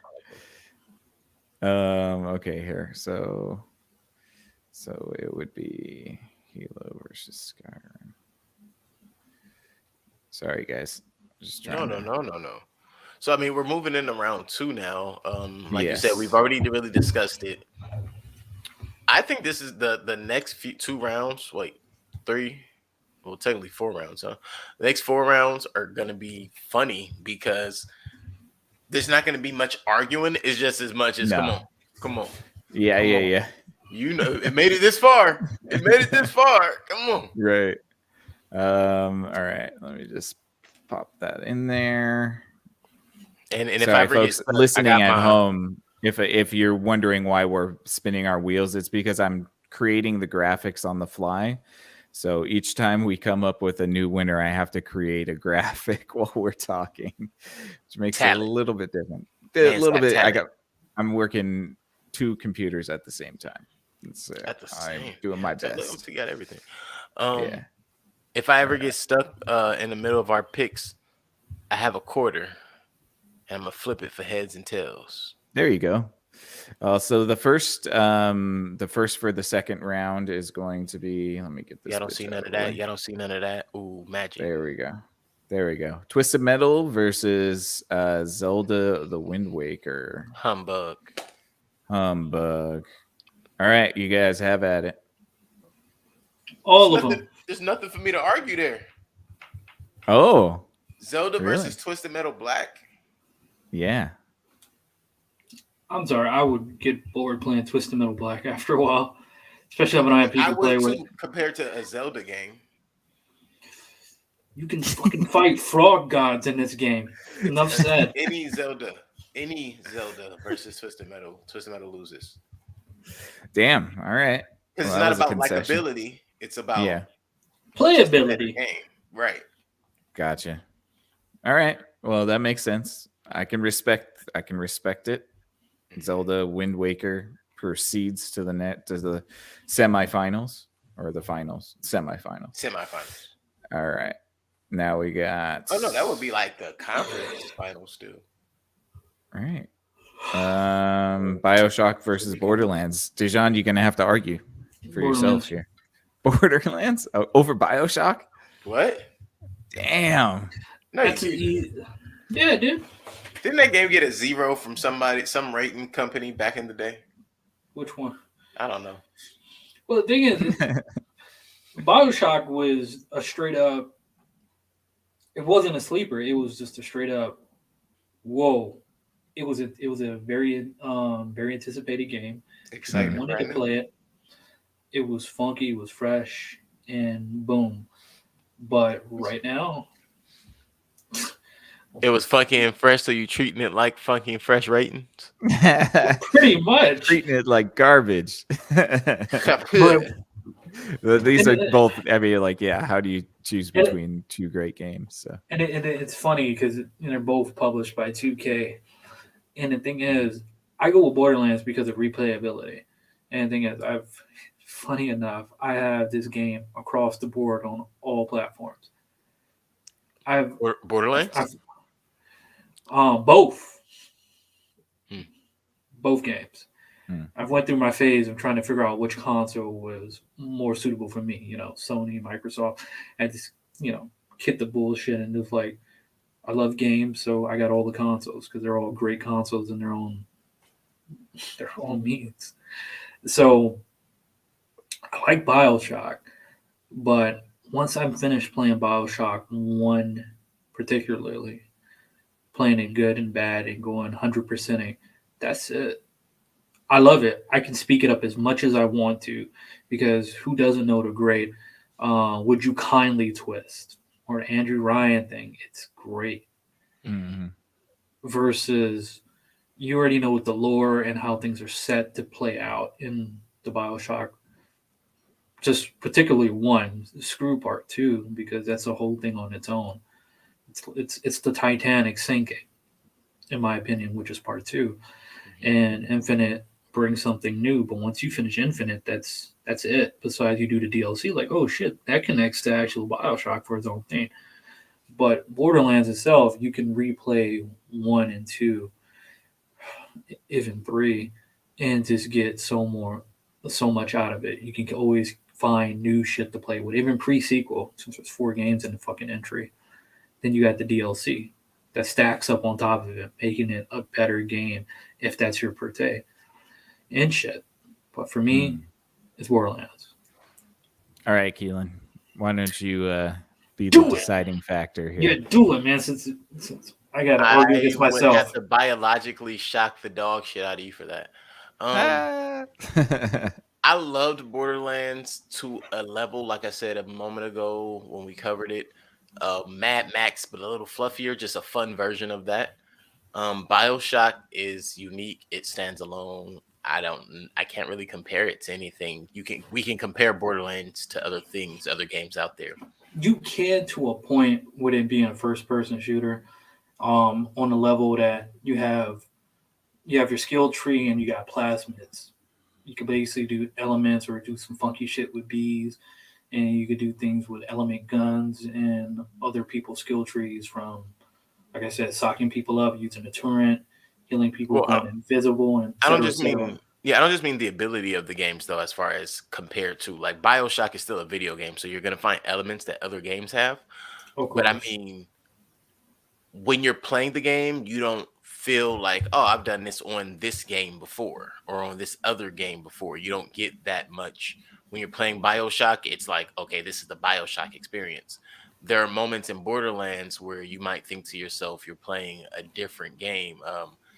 Okay, here. So it would be Halo versus Skyrim. Sorry, guys. Just trying No. So I mean, we're moving into round 2 now. Like Yes. you said, we've already really discussed it. I think this is the next 2 rounds. Wait, 3. Well, technically 4 rounds. Huh? The next 4 rounds are gonna be funny because there's not gonna be much arguing. It's just as much as come on. Yeah. You know, it made it this far. Come on. Right. All right. Let me just pop that in there. And if Sorry, I ever folks get stuck, listening at home, if you're wondering why we're spinning our wheels, it's because I'm creating the graphics on the fly. So each time we come up with a new winner, I have to create a graphic while we're talking, which makes it a little bit different. I'm working 2 computers at the same time. I'm doing my best. We got everything. Yeah. If I ever get stuck in the middle of our picks, I have a quarter, and I'm gonna flip it for heads and tails. There you go. So the first for the second round is going to be. Let me get this. Y'all don't see none of that. Y'all don't see none of that. Ooh, magic. There we go. Twisted Metal versus Zelda: The Wind Waker. Humbug. All right, you guys have at it. All of them. There's nothing for me to argue there. Oh, Zelda really? versus Twisted Metal Black. Yeah. I'm sorry, I would get bored playing Twisted Metal Black after a while, especially when I have people to play with. Compared to a Zelda game. You can fucking fight frog gods in this game. Enough said. Any Zelda versus Twisted Metal loses. Damn. All right. Because it's not about likability. It's about playability. Game. Right. Gotcha. All right. Well, that makes sense. I can respect it. Zelda Wind Waker proceeds to the semifinals or the finals. Semifinals. All right. Now we got. Oh no, that would be like the conference finals too. All right. BioShock versus Borderlands. Dejan, you're gonna have to argue for yourself here. Borderlands over BioShock? What? Damn. No, yeah, dude. Didn't that game get a 0 from some rating company back in the day? Which one? I don't know. Well, the thing is, BioShock was a straight up. It wasn't a sleeper. It was just a straight up. Whoa! It was a very anticipated game. Exciting. I wanted to play it. It was funky. It was fresh, and boom. But right now, It was funky and fresh, so you treating it like funky and fresh ratings? Pretty much. Treating it like garbage. But These and, are both. I mean, like, yeah. How do you choose and, between two great games? So. it's funny because they're both published by 2K. And the thing is, I go with Borderlands because of replayability. And the thing is, funny enough, I have this game across the board on all platforms. I've, Borderlands? I've both Hmm. both games. Hmm. I've went through my phase of trying to figure out which console was more suitable for me. Sony, Microsoft. I just kit the bullshit and just like I love games, so I got all the consoles because they're all great consoles in their own means. So I like Bioshock, but once I'm finished playing Bioshock 1, particularly, playing it good and bad and going 100%ing, that's it. I love it. I can speak it up as much as I want to because who doesn't know the great Would You Kindly twist or Andrew Ryan thing? It's great. Mm-hmm. Versus you already know what the lore and how things are set to play out in the Bioshock, just particularly one. Screw part two because that's a whole thing on its own. It's the Titanic sinking, in my opinion, which is part two, and Infinite brings something new. But once you finish Infinite, that's it. Besides, you do the DLC, like oh shit, that connects to actual Bioshock for its own thing. But Borderlands itself, you can replay one and two, even three, and just get so much out of it. You can always find new shit to play with, even pre-sequel, since there's 4 games in the fucking entry. Then you got the DLC that stacks up on top of it, making it a better game if that's your forte and shit. But for me, it's Borderlands. All right, Keelan, why don't you be the Do it, deciding factor yeah, here? do it, man. Since I gotta argue I against would have myself. to biologically shock the dog shit out of you for that. Um, Ah. I loved Borderlands to a level, like I said a moment ago when we covered it. Mad Max, but a little fluffier, just a fun version of that. Bioshock is unique. It stands alone. I can't really compare it to anything. We can compare Borderlands to other things, other games out there. You can to a point with it being a first-person shooter, on the level that you have your skill tree and you got plasmids. You can basically do elements or do some funky shit with bees, and you could do things with element guns and other people's skill trees from, like I said, socking people up using a turret, healing people, Well, going invisible, and et I don't cetera, et just cetera. mean yeah, I don't just mean the ability of the games though, as far as compared to like Bioshock is still a video game, so you're gonna find elements that other games have. Of But I course. mean, when you're playing the game, you don't feel like, oh, I've done this on this game before or on this other game before. You don't get that much when you're playing Bioshock. It's like, okay, this is the Bioshock experience. There are moments in Borderlands where you might think to yourself, you're playing a different game.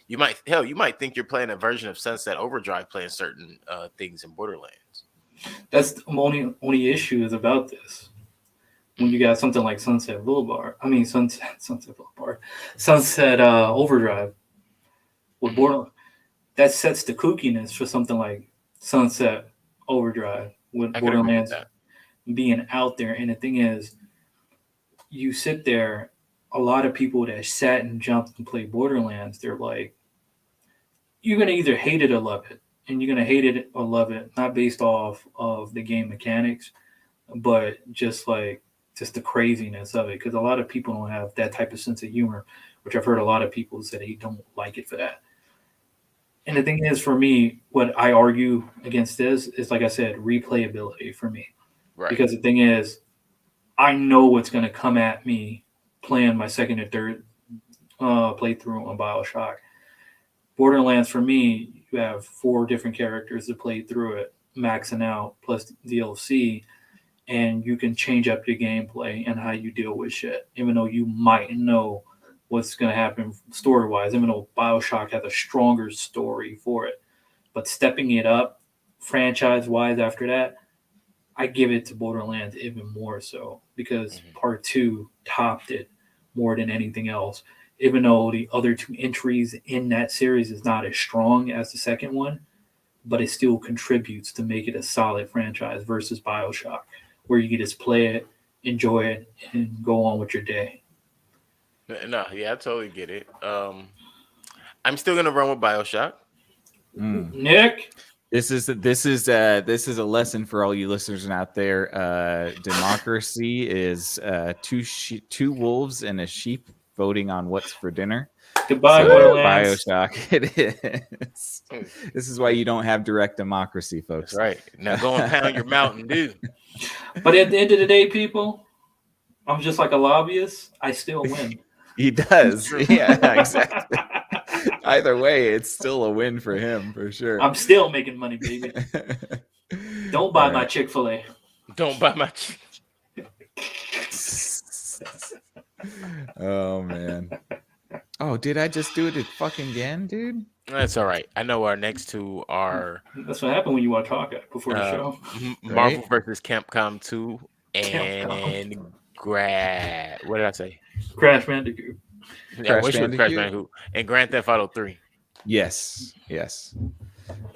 You might think you're playing a version of Sunset Overdrive, playing certain things in Borderlands. That's the only issue is about this. When you got something like Sunset Boulevard, I mean Sunset Boulevard, Sunset Overdrive with Mhm. Borderlands, that sets the kookiness for something like Sunset Overdrive with I could agree with Borderlands that. being out there. And the thing is, you sit there, a lot of people that sat and jumped and played Borderlands, they're like, you're gonna either hate it or love it, and you're gonna hate it or love it, not based off of the game mechanics, but just the craziness of it. Because a lot of people don't have that type of sense of humor, which I've heard a lot of people say they don't like it for that. And the thing is, for me, what I argue against this is, like I said, replayability for me. Right. Because the thing is, I know what's going to come at me playing my second or third playthrough on Bioshock. Borderlands, for me, you have 4 different characters to play through it, maxing out plus DLC, and you can change up your gameplay and how you deal with shit, even though you might know what's going to happen story wise, even though Bioshock has a stronger story for it. But stepping it up franchise wise after that, I give it to Borderlands even more so because Mhm. part two topped it more than anything else. even though the other two entries in that series is not as strong as the second one, but it still contributes to make it a solid franchise versus BioShock, where you can just play it, enjoy it, and go on with your day. No, yeah, I totally get it. I'm still gonna run with BioShock. Nick, This is a lesson for all you listeners out there. Democracy is two wolves and a sheep voting on what's for dinner. goodbye, So Borderlands. BioShock it is. This is why you don't have direct democracy, folks. That's right. Now go and pound your Mountain Dew. But at the end of the day, people, I'm just like a lobbyist. I still win. He does. Yeah, exactly. Either way, it's still a win for him, for sure. I'm still making money, baby. Don't buy my Chick-fil-A. Don't buy my. Oh man. Oh, did I just do it fucking again, dude? That's all right. I know our next two are. That's what happened when you watch Hawkeye before the show. Marvel versus Capcom 2 and what did I say? Crash Bandicoot. Yeah, which was Crash Bandicoot and Grand Theft Auto 3. Yes.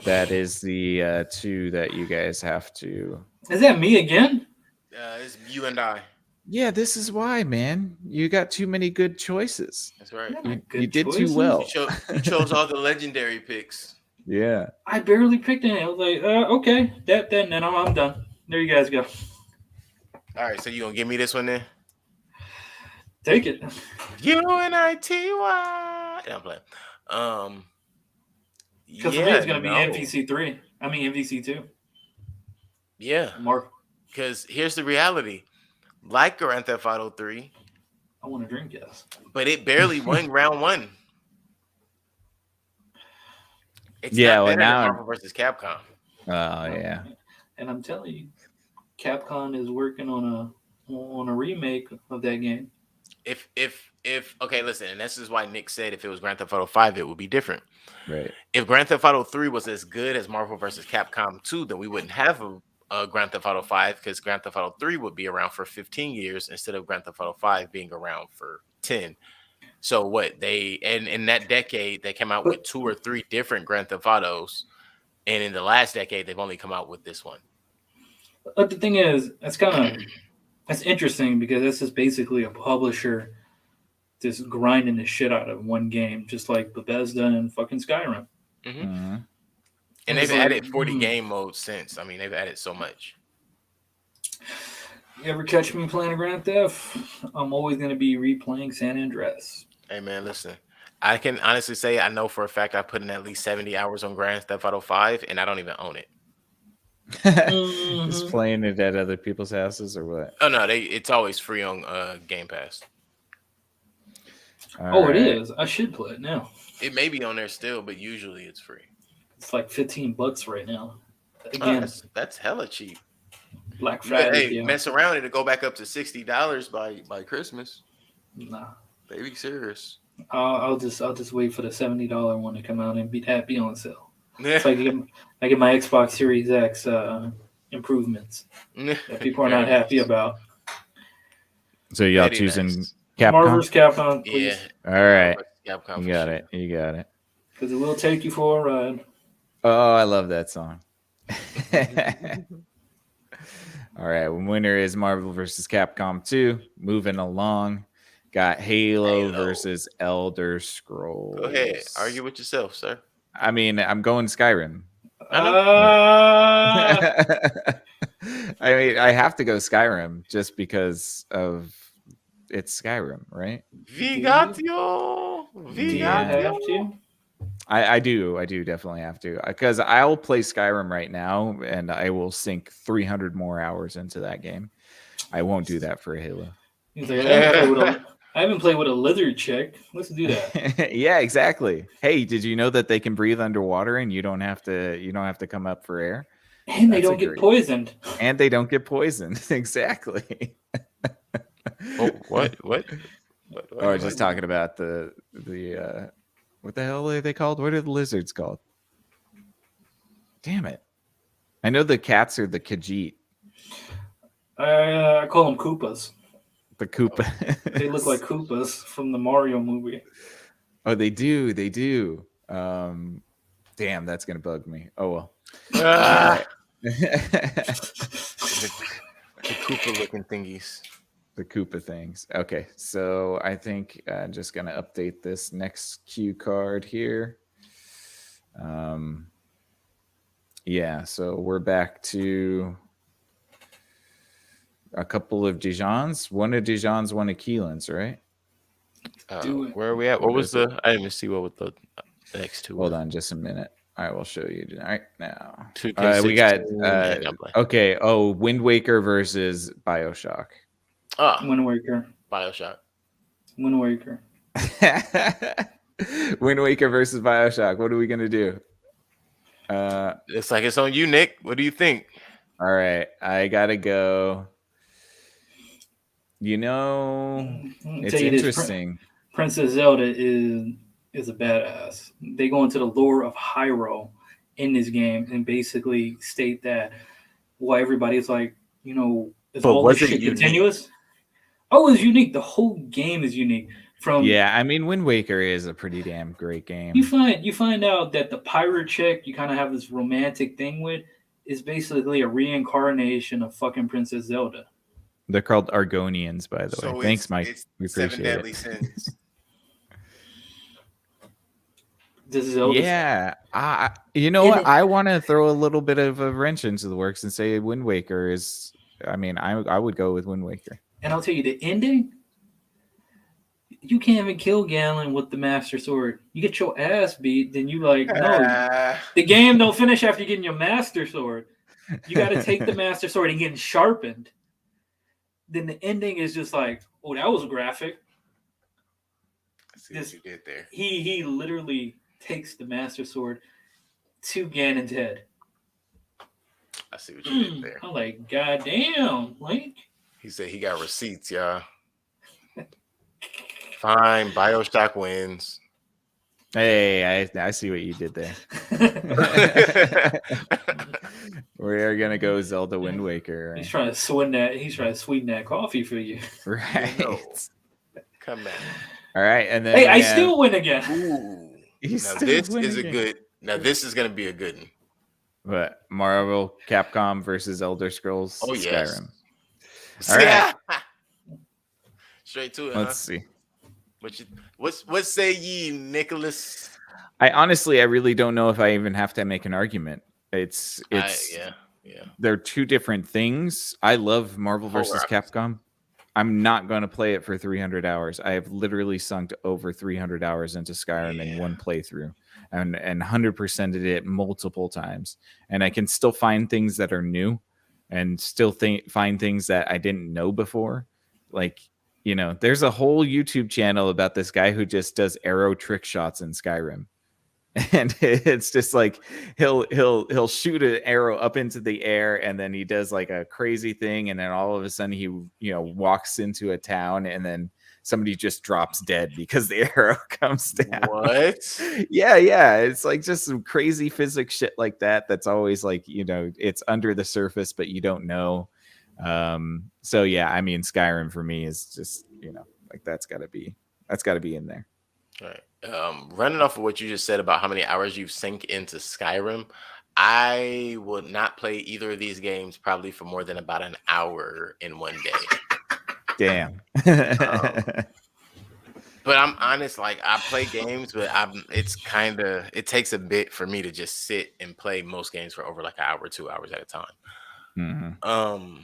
That is the two that you guys have to. Is that me again? It's you and I. Yeah, this is why, man. You got too many good choices. That's right. You did too well. You chose all the legendary picks. Yeah. I barely picked any. I was like, okay, then I'm done. There you guys go. All right, so you gonna give me this one then? Take it. UNITY. I'm playing. Because for me, it's gonna be MVC 3. I mean MVC 2. Yeah. Mark. Because here's the reality. Like Grand Theft Auto 3. I want to drink, yes. But it barely won round one. It's yeah, not well, better now than Marvel versus Capcom. Oh yeah. And I'm telling you, Capcom is working on a remake of that game. If okay, listen, and this is why Nick said if it was Grand Theft Auto 5, it would be different. Right. If Grand Theft Auto 3 was as good as Marvel versus Capcom 2, then we wouldn't have a Grand Theft Auto 5 because Grand Theft Auto 3 would be around for 15 years instead of Grand Theft Auto 5 being around for 10. So what they and in that decade they came out with 2 or 3 different Grand Theft Autos, and in the last decade they've only come out with this one. But the thing is, that's interesting because this is basically a publisher just grinding the shit out of one game, just like Bethesda and fucking Skyrim. Mm-hmm. And they've added 40 game modes since. I mean, they've added so much. You ever catch me playing a Grand Theft? I'm always going to be replaying San Andreas. Hey, man, listen. I can honestly say I know for a fact I put in at least 70 hours on Grand Theft Auto 5, and I don't even own it. Just playing it at other people's houses or what? Oh, no, it's always free on Game Pass. It is. I should play it now. It may be on there still, but usually it's free. It's like $15 right now. Again, that's hella cheap. Black Friday. Hey, mess around, it'll go back up to $60 by Christmas. Nah, baby, serious. I'll just wait for the $70 one to come out and be on sale. So I get my Xbox Series X improvements that people are not happy about. So y'all choosing Capcom? Marvel vs. Capcom, please. Yeah. All right. Capcom You got it. You got it. Because it will take you for a ride. Oh, I love that song. All right. Winner is Marvel vs. Capcom 2. Moving along. Got Halo versus Elder Scrolls. Go ahead. Argue with yourself, sir. I mean, I'm going Skyrim. I mean, I have to go Skyrim just because of it's Skyrim, right? Vigatio. Do you have to? I do definitely have to because I'll play Skyrim right now and I will sink 300 more hours into that game. I won't do that for Halo. He's like, I haven't played with a lizard chick. Let's do that. Yeah, exactly. Hey, did you know that they can breathe underwater and you don't have to come up for air? And they don't get poisoned. And they don't get poisoned. Exactly. Oh, what? I was just talking about the what the hell are they called? What are the lizards called? Damn it. I know the cats are the Khajiit. I call them Koopas. The Koopa. They look like Koopas from the Mario movie. Oh, they do. They do. Damn, that's gonna bug me. Oh well. All Ah, right. the, the Koopa looking thingies. The Koopa things. Okay, so I think I'm just gonna update this next cue card here. Yeah, so we're back to a couple of Dijons. One of Dijons, one of Keelan's, right? Do it. Where are we at? What What was is it? I didn't even see what the next two Hold were. on just a minute. I will show you right now. 2K16. We got Yeah, I'm playing. okay. Oh, Wind Waker versus Bioshock. Ah, Wind Waker. Bioshock. Wind Waker. Wind Waker versus Bioshock. What are we gonna do? It's like it's on you, Nick. What do you think? All right, I gotta go. You know, it's interesting. Princess Zelda is a badass. They go into the lore of Hyrule in this game and basically state that why everybody's like, is But all was this it shit unique? continuous? Oh, it's unique. The whole game is unique. Yeah, I mean, Wind Waker is a pretty damn great game. You find out that the pirate chick you kind of have this romantic thing with is basically a reincarnation of fucking Princess Zelda. They're called Argonians, by the way. Thanks, Mike. It's We Seven appreciate Deadly it. Sins. Yeah, you know what? I want to throw a little bit of a wrench into the works and say Wind Waker is. I mean, I would go with Wind Waker. And I'll tell you the ending. You can't even kill Ganon with the Master Sword. You get your ass beat, then you no. The game don't finish after you getting your Master Sword. You got to take the Master Sword and getting sharpened. Then the ending is just like, oh, that was graphic. I see what you did there. He literally takes the Master Sword to Ganon's head. I see what you did there. I'm like, goddamn, Link. He said he got receipts, y'all. Fine, Bioshock wins. Hey, I see what you did there. We are gonna go Zelda Wind Waker. Right? He's trying to sweeten that coffee for you. Right. No. Come back. All right, and then hey, I still win again. Ooh. Now this is a good. Now this is gonna be a good one. What? Marvel, Capcom versus Elder Scrolls Skyrim. All right. Straight to it. Let's see. What say ye, Nicholas? I really don't know if I even have to make an argument. It's yeah. They're two different things. I love Marvel versus Capcom. I'm not going to play it for 300 hours. I have literally sunk over 300 hours into Skyrim in one playthrough and 100%ed it multiple times. And I can still find things that are new and still find things that I didn't know before. Like, there's a whole YouTube channel about this guy who just does arrow trick shots in Skyrim. And it's just like he'll shoot an arrow up into the air, and then he does like a crazy thing, and then all of a sudden he walks into a town, and then somebody just drops dead because the arrow comes down. What? Yeah, it's like just some crazy physics shit like that. That's always like it's under the surface, but you don't know. So yeah, I mean, Skyrim for me is just like that's got to be in there. All right. Running off of what you just said about how many hours you've sunk into Skyrim, I would not play either of these games probably for more than about an hour in one day. Damn. But I'm honest, like I play games, but it takes a bit for me to just sit and play most games for over like an hour, 2 hours at a time. Mm-hmm.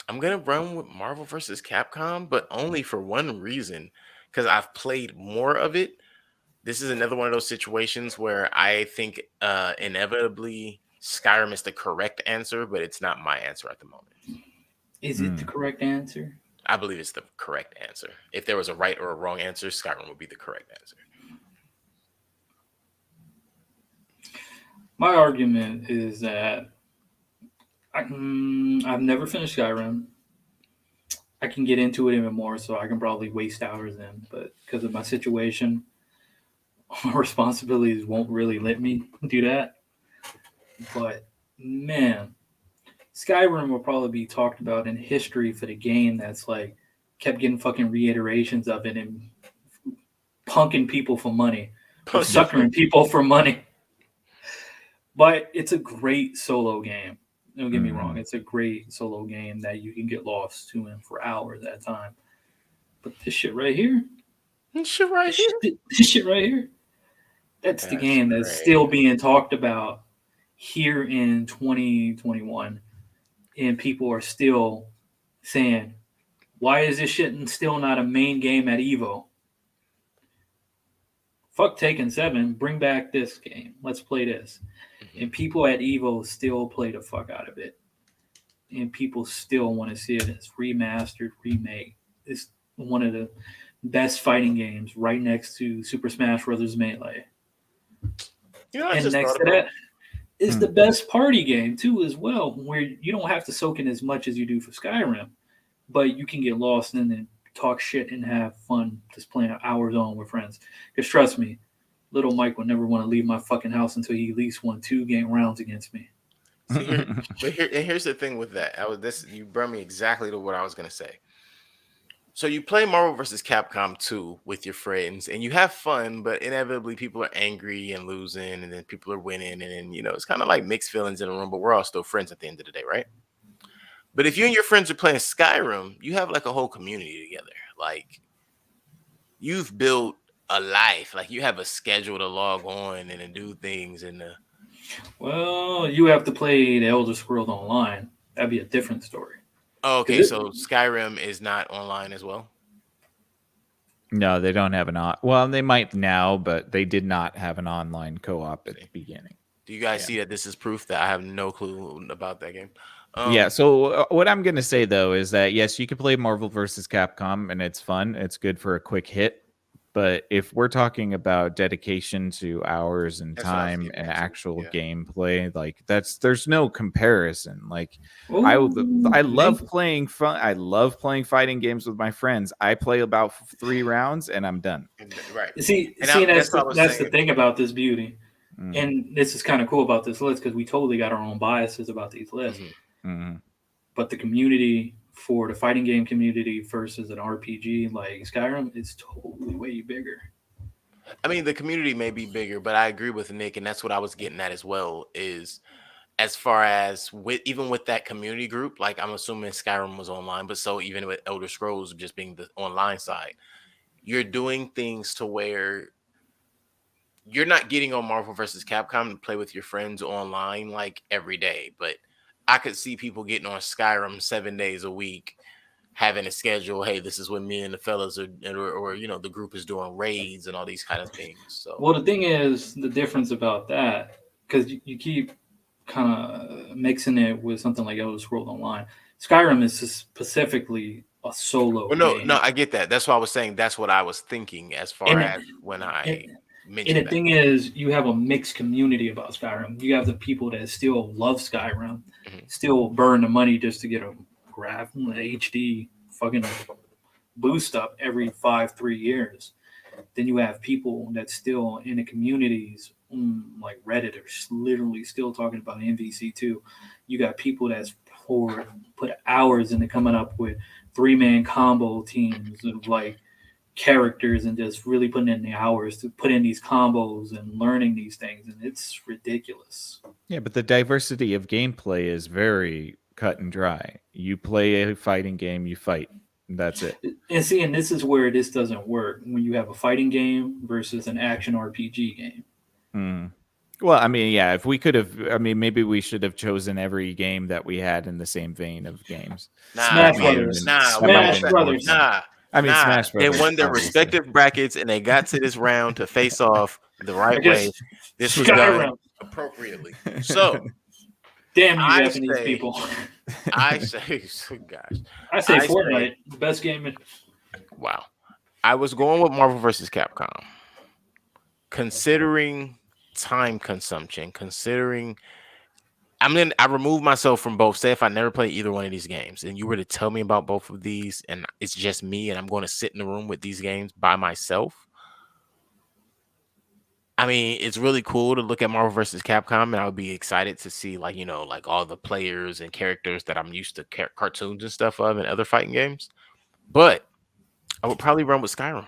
I'm gonna run with Marvel versus Capcom, but only for one reason. Because I've played more of it. This is another one of those situations where I think inevitably Skyrim is the correct answer, but it's not my answer at the moment. Is it the correct answer? I believe it's the correct answer. If there was a right or a wrong answer, Skyrim would be the correct answer. My argument is that I've never finished Skyrim. I can get into it even more, so I can probably waste hours in. But because of my situation, my responsibilities won't really let me do that. But man, Skyrim will probably be talked about in history for the game that's like kept getting fucking reiterations of it and punking people for money or suckering people for money. But it's a great solo game. Don't get me wrong. It's a great solo game that you can get lost to in for hours at a time. But this shit right here, This shit right here. this shit right here, that's the game that's still being talked about here in 2021. And people are still saying, why is this shit still not a main game at Evo? Fuck Taken 7, bring back this game. Let's play this. And people at Evo still play the fuck out of it. And people still want to see it as remastered, remake. It's one of the best fighting games right next to Super Smash Bros. Melee. And next to that is the best party game too as well, where you don't have to soak in as much as you do for Skyrim, but you can get lost in and talk shit and have fun just playing hours on with friends. Because trust me, little Mike would never want to leave my fucking house until he at least won 2 game rounds against me. Here's the thing with that. You brought me exactly to what I was gonna say. So you play Marvel vs. Capcom 2 with your friends and you have fun, but inevitably people are angry and losing, and then people are winning, and then it's kind of like mixed feelings in a room, but we're all still friends at the end of the day, right? But if you and your friends are playing Skyrim, you have like a whole community together. Like, you've built a life. Like, you have a schedule to log on and to do things. Well, you have to play the Elder Scrolls Online. That'd be a different story. Oh, okay, so Skyrim is not online as well? No, they don't have well, they might now, but they did not have an online co-op at the beginning. Do you guys see that this is proof that I have no clue about that game? Yeah, so what I'm going to say, though, is that, yes, you can play Marvel vs. Capcom, and it's fun. It's good for a quick hit. But if we're talking about dedication to hours and time and actual gameplay, like there's no comparison. Like, I love playing fun. I love playing fighting games with my friends. I play about 3 rounds and I'm done. Right. See, that's the thing about this beauty. And this is kind of cool about this list because we totally got our own biases about these lists. But the community for the fighting game community versus an RPG like Skyrim is totally way bigger. I mean, the community may be bigger, but I agree with Nick, and that's what I was getting at as well, is as far as even with that community group, like I'm assuming Skyrim was online, but so even with Elder Scrolls just being the online side, you're doing things to where you're not getting on Marvel vs. Capcom to play with your friends online like every day, but I could see people getting on Skyrim 7 days a week, having a schedule. Hey, this is when me and the fellas are, or the group is doing raids and all these kind of things. So, well, the thing is, the difference about that, because you keep kind of mixing it with something like Elder Scrolls Online. Skyrim is specifically a solo. Well, no, I get that. That's why I was saying that's what I was thinking as far as when I. And the thing is, you have a mixed community about Skyrim. You have the people that still love Skyrim, still burn the money just to get a HD fucking boost up every 3 years. Then you have people that still in the communities, like Reddit, are literally still talking about MVC2. You got people that's put hours into coming up with 3-man combo teams of like characters and just really putting in the hours to put in these combos and learning these things, and it's ridiculous. Yeah, but the diversity of gameplay is very cut and dry. You play a fighting game, you fight. That's it. And see, and this is where this doesn't work when you have a fighting game versus an action RPG game. Well, I mean, yeah, if we could have, I mean, maybe we should have chosen every game that we had in the same vein of games. Smash Brothers. Smash Brothers. I mean, Smash Brothers. They won their respective brackets and they got to this round to face off the right way. This was done appropriately. So, damn you Japanese people. I say, gosh. I say Fortnite, the best game. Wow. I was going with Marvel vs. Capcom. Considering time consumption, I remove myself from both. Say if I never play either one of these games and you were to tell me about both of these and it's just me and I'm going to sit in the room with these games by myself, I mean, it's really cool to look at Marvel versus Capcom, and I would be excited to see like like all the players and characters that I'm used to cartoons and stuff of in other fighting games. But I would probably run with Skyrim.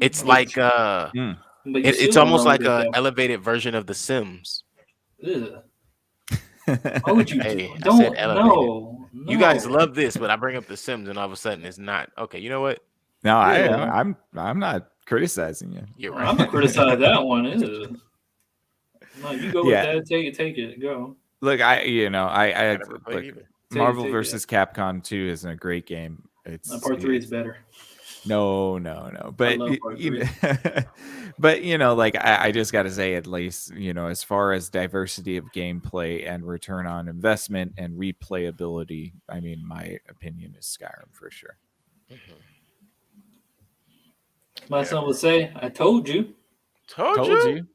It's But like Mm. you it's still gonna almost run like with it a though. elevated version of The Sims. Ugh. Why would you do? Hey, I said Don't elevated. no You guys no. love this, but I bring up The Sims, and all of a sudden it's not okay. You know what? No, Yeah, I'm not criticizing you. You're right. I'm gonna criticize that one. Ugh. No, you go with Yeah. that. Take it. Go. Look, I I never played look. either. Marvel Take it. versus Capcom 2 isn't a great game. Part 3 is better. No. I But love part 3. but like I just got to say, at least as far as diversity of gameplay and return on investment and replayability, I mean, my opinion is Skyrim for sure. Mhm. My son would say, "I told you." Told you.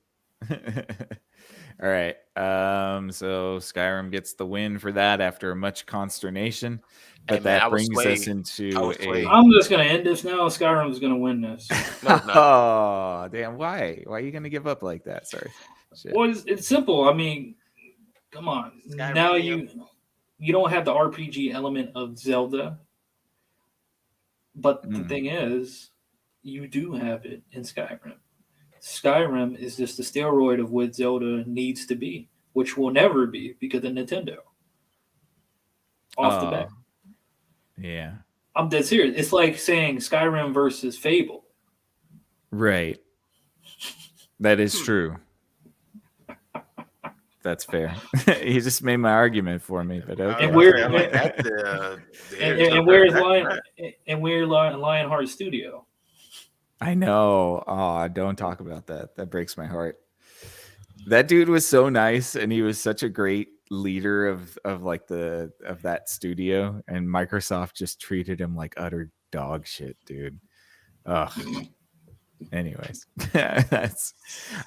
All right. So Skyrim gets the win for that after much consternation. But Hey, man, I that was brings us swayed. I into was swayed. I'm just gonna end this now. Skyrim's gonna win this. No, it's not. Oh, damn. Why? Why are you gonna give up like that? Sorry. Shit. Well, it's simple. I mean, come on. Skyrim Now premium. you don't have the RPG element of Zelda, but the Mm. thing is, you do have it in Skyrim. Skyrim is just the steroid of what Zelda needs to be, which will never be because of Nintendo. Off the bat, Yeah. I'm dead serious. It's like saying Skyrim versus Fable. Right. That is Hmm. true. That's fair. You just made my argument for me, but okay. And where- I like that. And where's Lionheart Studio? I know. Oh, don't talk about that. That breaks my heart. That dude was so nice, and he was such a great leader of that studio. And Microsoft just treated him like utter dog shit, dude. Ugh. Anyways,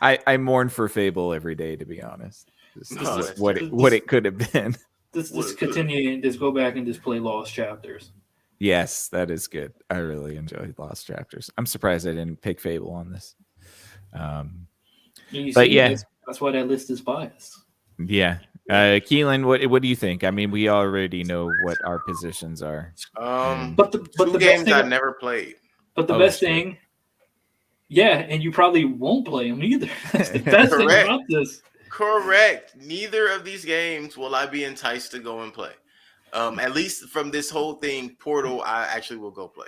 I mourn for Fable every day, to be honest. Just what it could have been. Just continue and just go back and just play Lost Chapters. Yes, that is good. I really enjoyed Lost Chapters. I'm surprised I didn't pick Fable on this. But yeah, that's why that list is biased. Yeah. Keelan, what do you think? I mean, we already know what our positions are. But the two games I never played. But the best thing, yeah, and you probably won't play them either. That's the best thing about this. Correct. Neither of these games will I be enticed to go and play. At least from this whole thing, Portal, I actually will go play.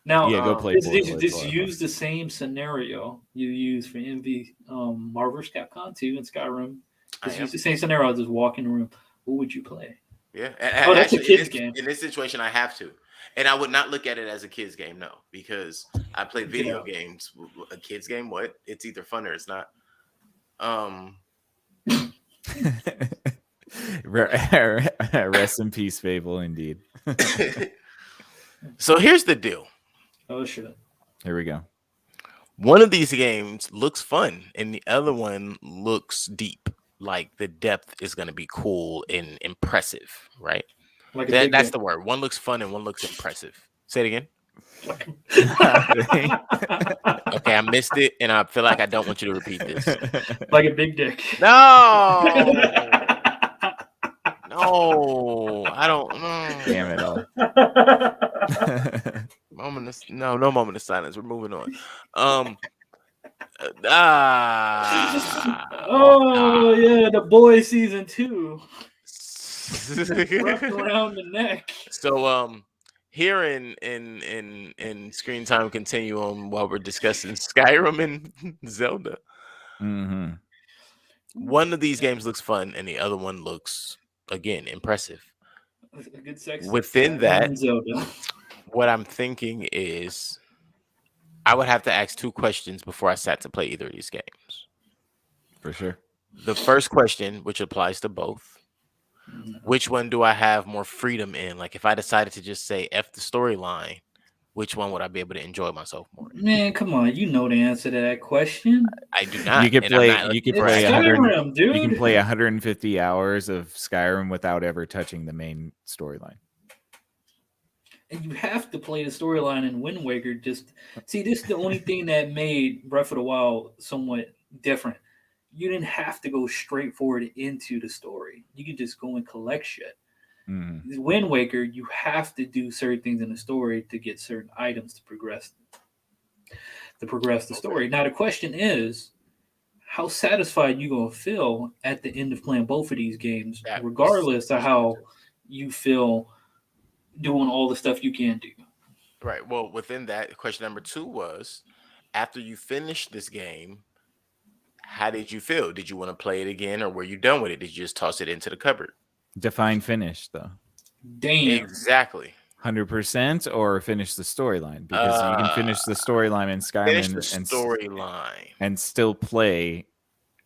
Now, yeah, go play. This use the same scenario you use for Marvel vs. Capcom 2 and Skyrim. Just use the same scenario. Just walk in the room. What would you play? Yeah. Oh, that's a kid's game. In this situation, I have to. And I would not look at it as a kid's game, no, because I play video games. A kid's game, what? It's either fun or it's not. Rest in peace, Fable, indeed. So here's the deal. Oh, shit. Here we go. One of these games looks fun, and the other one looks deep. Like the depth is going to be cool and impressive, right? Like that's the word. One looks fun and one looks impressive. Say it again. Okay, I missed it, and I feel like I don't want you to repeat this. Like a big dick. No, no, I don't. Damn it all. No moment of silence. We're moving on. Yeah, The Boys season 2. Wrapped around the neck. So here in Screen Time Continuum, while we're discussing Skyrim and Zelda, one of these games looks fun and the other one looks, again, impressive. A good sex within that, Zelda. What I'm thinking is I would have to ask two questions before I sat to play either of these games. For sure. The first question, which applies to both, which one do I have more freedom in? Like if I decided to just say F the storyline, which one would I be able to enjoy myself more? Man, come on, you know the answer to that question. I do not. You can play. You can play Skyrim, dude. You can play 150 hours of Skyrim without ever touching the main storyline. And you have to play the storyline in Wind Waker. Just see, this is the only thing that made Breath of the Wild somewhat different. You didn't have to go straight forward into the story. You could just go and collect shit. Wind Waker, you have to do certain things in the story to get certain items to progress the story. Now the question is, how satisfied you gonna feel at the end of playing both of these games, That was regardless of how you feel doing all the stuff you can do. right. Well, within that, question number 2 was, after you finished this game, how did you feel? Did you want to play it again, or were you done with it? Did you just toss it into the cupboard? Define finish though. Damn. Exactly. 100% or finish the storyline, because you can finish the storyline in Finish the Skyrim storyline and still play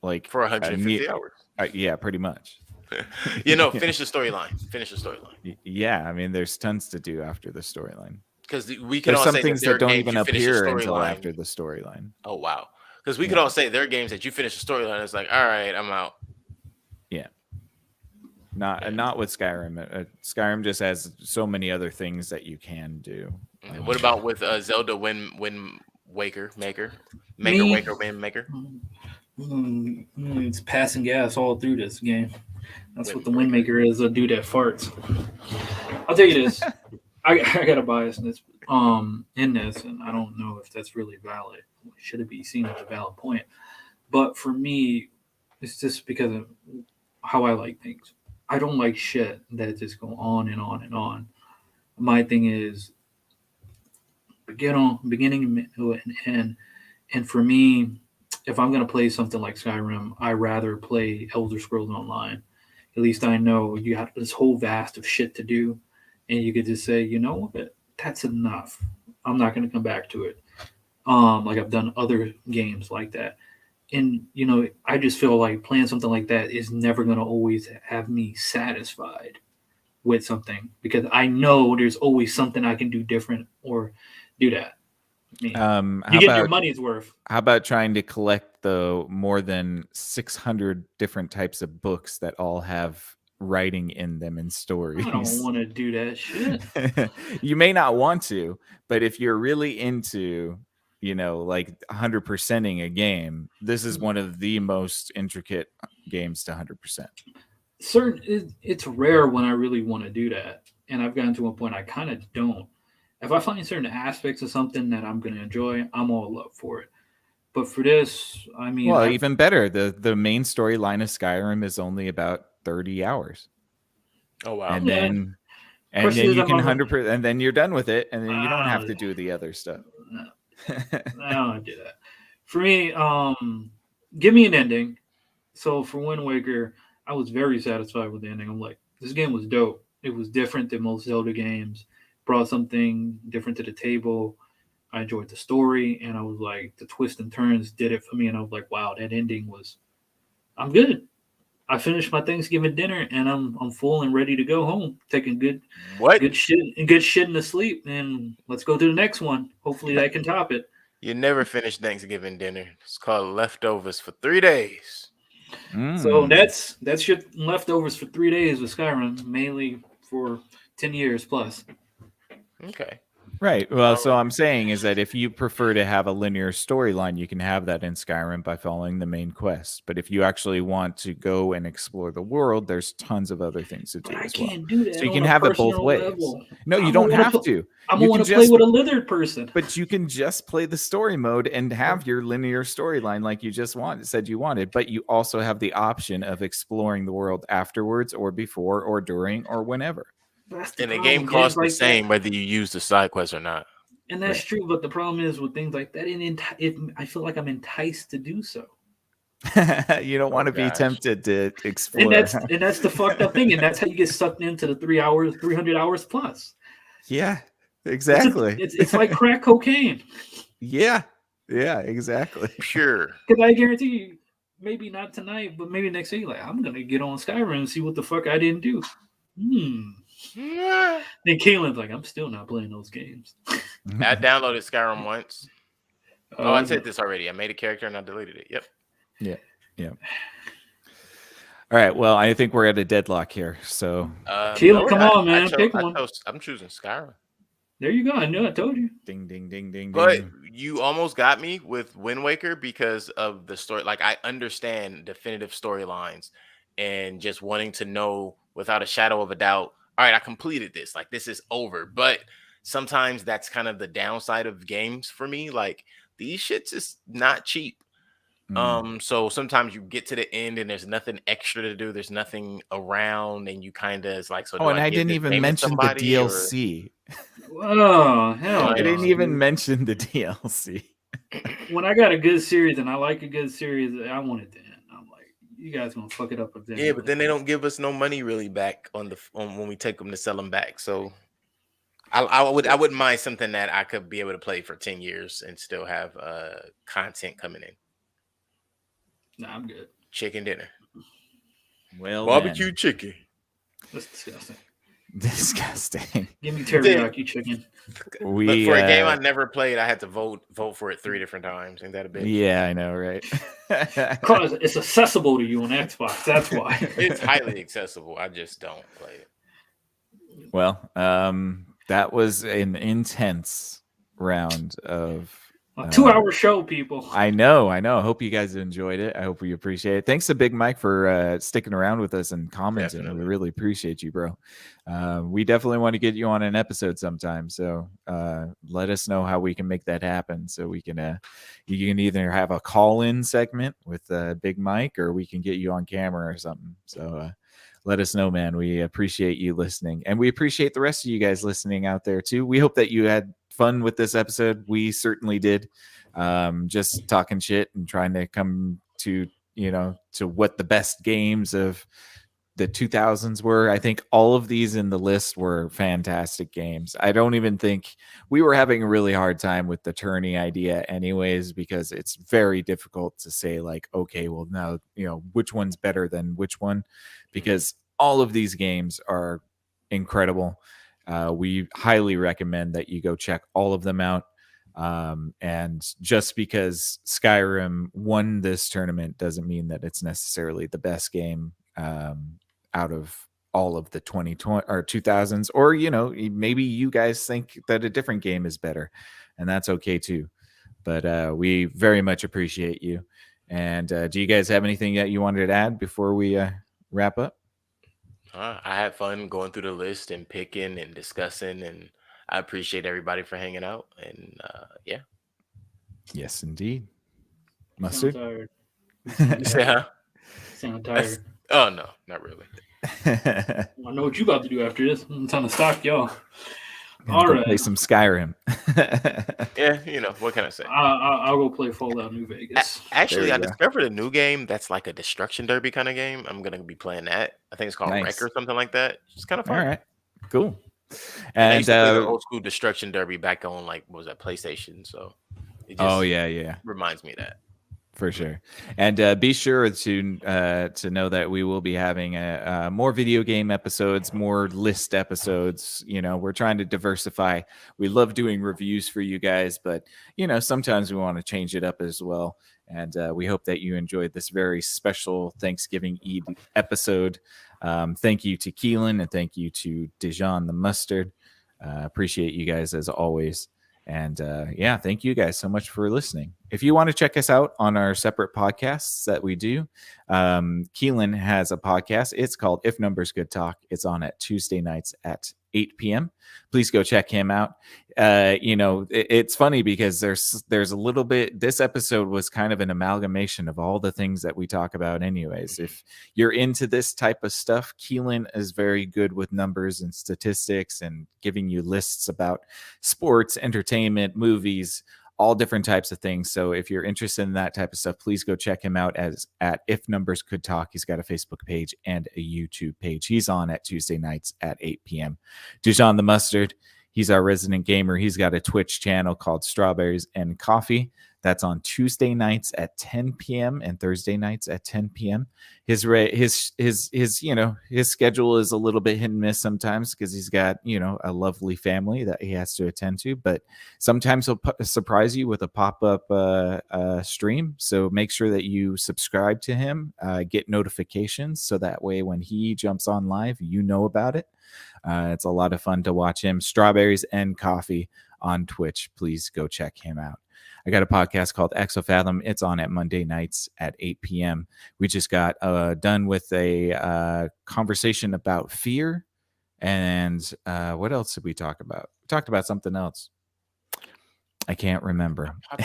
like for 150 hours. Yeah, pretty much. Finish the storyline. Finish the storyline. Yeah, I mean, there's tons to do after the storyline. Because we can There's all some say things there are that don't games even you finish the appear until storyline. after the storyline. Oh wow! Because we could all say there are games that you finish the storyline. It's like, all right, I'm out. Yeah. Not with Skyrim. Skyrim just has so many other things that you can do. What about with Zelda Wind Waker Maker? Me? Waker Wind Maker? It's passing gas all through this game. That's what the Wind Maker is, a dude that farts. I'll tell you this. I got a bias in this, and I don't know if that's really valid. Should it be seen as a valid point? But for me, it's just because of how I like things. I don't like shit that just go on and on and on. My thing is beginning, middle, and end. And for me, if I'm gonna play something like Skyrim, I rather play Elder Scrolls Online. At least I know you have this whole vast of shit to do, and you could just say, you know what, that's enough. I'm not gonna come back to it. Like I've done other games like that. And I just feel like playing something like that is never going to always have me satisfied with something, because I know there's always something I can do different or do that. I mean, you get your money's worth. How about trying to collect the more than 600 different types of books that all have writing in them and stories? I don't want to do that shit. You may not want to, but if you're really into like 100%ing a game, this is one of the most intricate games to 100%. It's rare when I really want to do that, and I've gotten to a point I kind of don't. If I find certain aspects of something that I'm going to enjoy, I'm all up for it. But for this, I mean, well, even better. The main storyline of Skyrim is only about 30 hours. Oh wow! And then you can 100%, and then you're done with it, and then you don't have to do the other stuff. I don't do that. For me, give me an ending. So for Wind Waker, I was very satisfied with the ending. I'm like, this game was dope. It was different than most Zelda games. Brought something different to the table. I enjoyed the story, and I was like, the twists and turns did it for me. And I was like, wow, that ending was. I'm good. I finished my Thanksgiving dinner, and I'm full and ready to go home. Taking good shit in the sleep, and let's go to the next one. Hopefully, that can top it. You never finished Thanksgiving dinner. It's called leftovers for 3 days. So that's your leftovers for 3 days with Skyrim, mainly for 10 years plus. Okay. Right. Well, so I'm saying is that if you prefer to have a linear storyline, you can have that in Skyrim by following the main quest. But if you actually want to go and explore the world, there's tons of other things to do as well. I can't do that. So you can have it both ways. Level. No, you don't have to. I'm gonna want to play with a lizard person. But you can just play the story mode and have your linear storyline like you just said you wanted. But you also have the option of exploring the world afterwards, or before, or during, or whenever. And the game costs the same whether you use the side quest or not. And that's true, but the problem is with things like that, I feel like I'm enticed to do so. You don't want to be tempted to explore. And that's the fucked up thing, and that's how you get sucked into the 300 hours plus. Yeah, exactly. It's like crack cocaine. Yeah, exactly. Pure. Because I guarantee you, maybe not tonight, but maybe next week, like, I'm going to get on Skyrim and see what the fuck I didn't do. Then Caitlin's like, I'm still not playing those games. I downloaded Skyrim once. I said this already. I made a character and I deleted it. Yep. Yeah. All right. Well, I think we're at a deadlock here. So, Caitlin, come on, man. Pick one. I'm choosing Skyrim. There you go. I knew. I told you. Ding, ding, ding, ding, But ding. you almost got me with Wind Waker because of the story. Like, I understand definitive storylines and just wanting to know without a shadow of a doubt, all right, I completed this. Like, this is over. But sometimes that's kind of the downside of games for me. Like, these shits is not cheap. So sometimes you get to the end and there's nothing extra to do. There's nothing around, and you kind of is like, so Oh, do and I I give didn't this even game to mention the somebody or DLC. Oh, do hell I I didn't no. even Dude. mention the DLC. When I got a good series and I like a good series, I want it to end. I'm like, you guys gonna fuck it up again. Yeah, but then they don't give us no money really back on when we take them to sell them back. So I wouldn't mind something that I could be able to play for 10 years and still have content coming in. Nah, I'm good. Chicken dinner. Well, Barbecue then. chicken. That's disgusting. Disgusting. Give me teriyaki chicken. But for a game I never played, I had to vote for it 3 different times. Ain't that a bitch? Yeah, I know, right? Because it's accessible to you on Xbox. That's why. It's highly accessible. I just don't play it. Well, that was an intense round of A 2-hour show, people. I know. I hope you guys enjoyed it. I hope we appreciate it. Thanks to Big Mike for sticking around with us and commenting. Definitely. We really appreciate you, bro. We definitely want to get you on an episode sometime. So let us know how we can make that happen. So we can, you can either have a call-in segment with Big Mike, or we can get you on camera or something. So let us know, man. We appreciate you listening, and we appreciate the rest of you guys listening out there too. We hope that you had fun with this episode. We certainly did. Just talking shit and trying to come to, to what the best games of the 2000s were. I think all of these in the list were fantastic games. I don't even think we were having a really hard time with the tourney idea anyways, because it's very difficult to say like, okay, well now, which one's better than which one, because all of these games are incredible. We highly recommend that you go check all of them out. And just because Skyrim won this tournament doesn't mean that it's necessarily the best game out of all of the 2020 or 2000s, or maybe you guys think that a different game is better, and that's okay too. But we very much appreciate you. And do you guys have anything that you wanted to add before we wrap up? I had fun going through the list and picking and discussing, and I appreciate everybody for hanging out. And yeah. Yes, indeed. Sound Mustard? tired. Yeah. Sound tired. Oh no, not really. I know what you about to do after this. I'm trying to stalk y'all. All right. Play some Skyrim. Yeah, what can I say? I'll go play Fallout New Vegas. Actually, I discovered a new game that's like a destruction derby kind of game. I'm gonna be playing that. I think it's called Wreck or something like that. It's kind of fun. All right, cool. And I used to play the old school destruction derby back on what was that, PlayStation? So it just reminds me of that. For sure. And be sure to know that we will be having more video game episodes, more list episodes. We're trying to diversify. We love doing reviews for you guys, but sometimes we want to change it up as well. And we hope that you enjoyed this very special Thanksgiving Eve episode. Thank you to Keelan, and thank you to Dijon the Mustard. Appreciate you guys as always. And thank you guys so much for listening. If you want to check us out on our separate podcasts that we do, Keelan has a podcast. It's called If Numbers Could Talk. It's on at Tuesday nights at 8 p.m. Please go check him out. It's funny because there's a little bit, this episode was kind of an amalgamation of all the things that we talk about anyways. If you're into this type of stuff, Keelan is very good with numbers and statistics and giving you lists about sports, entertainment, movies, all different types of things. So if you're interested in that type of stuff, please go check him out at If Numbers Could Talk. He's got a Facebook page and a YouTube page. He's on at Tuesday nights at 8 p.m. Dijon the Mustard, he's our resident gamer. He's got a Twitch channel called Strawberries and Coffee. That's on Tuesday nights at 10 p.m. and Thursday nights at 10 p.m. His schedule is a little bit hit and miss sometimes because he's got a lovely family that he has to attend to, but sometimes he'll surprise you with a pop-up stream. So make sure that you subscribe to him, get notifications, so that way when he jumps on live, you know about it. It's a lot of fun to watch him. Strawberries and Coffee on Twitch. Please go check him out. I got a podcast called Exofathom. It's on at Monday nights at 8 p.m. We just got done with a conversation about fear. And what else did we talk about? We talked about something else. I can't remember. I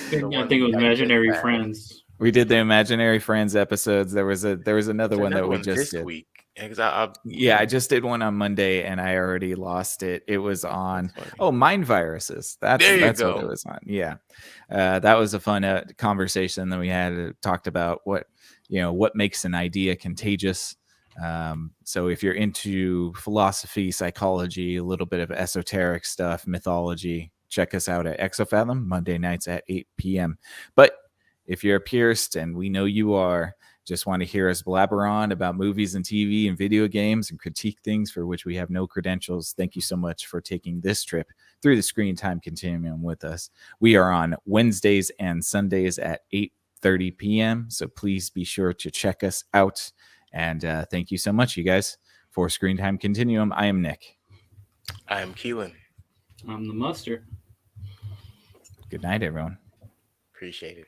think it was Imaginary Friends. We did the Imaginary Friends episodes. There was another one that we just did. Week. I just did one on Monday and I already lost it. It was on mind viruses. That's what it was on. Yeah, that was a fun conversation that we had. Talked about what makes an idea contagious. So if you're into philosophy, psychology, a little bit of esoteric stuff, mythology, check us out at Exofathom Monday nights at 8 p.m. But if you're a purist, and we know you are, just want to hear us blabber on about movies and TV and video games and critique things for which we have no credentials, thank you so much for taking this trip through the Screen Time Continuum with us. We are on Wednesdays and Sundays at 8:30 p.m. So please be sure to check us out. And thank you so much, you guys, for Screen Time Continuum. I am Nick. I am Keelan. I'm the Mustard. Good night, everyone. Appreciate it.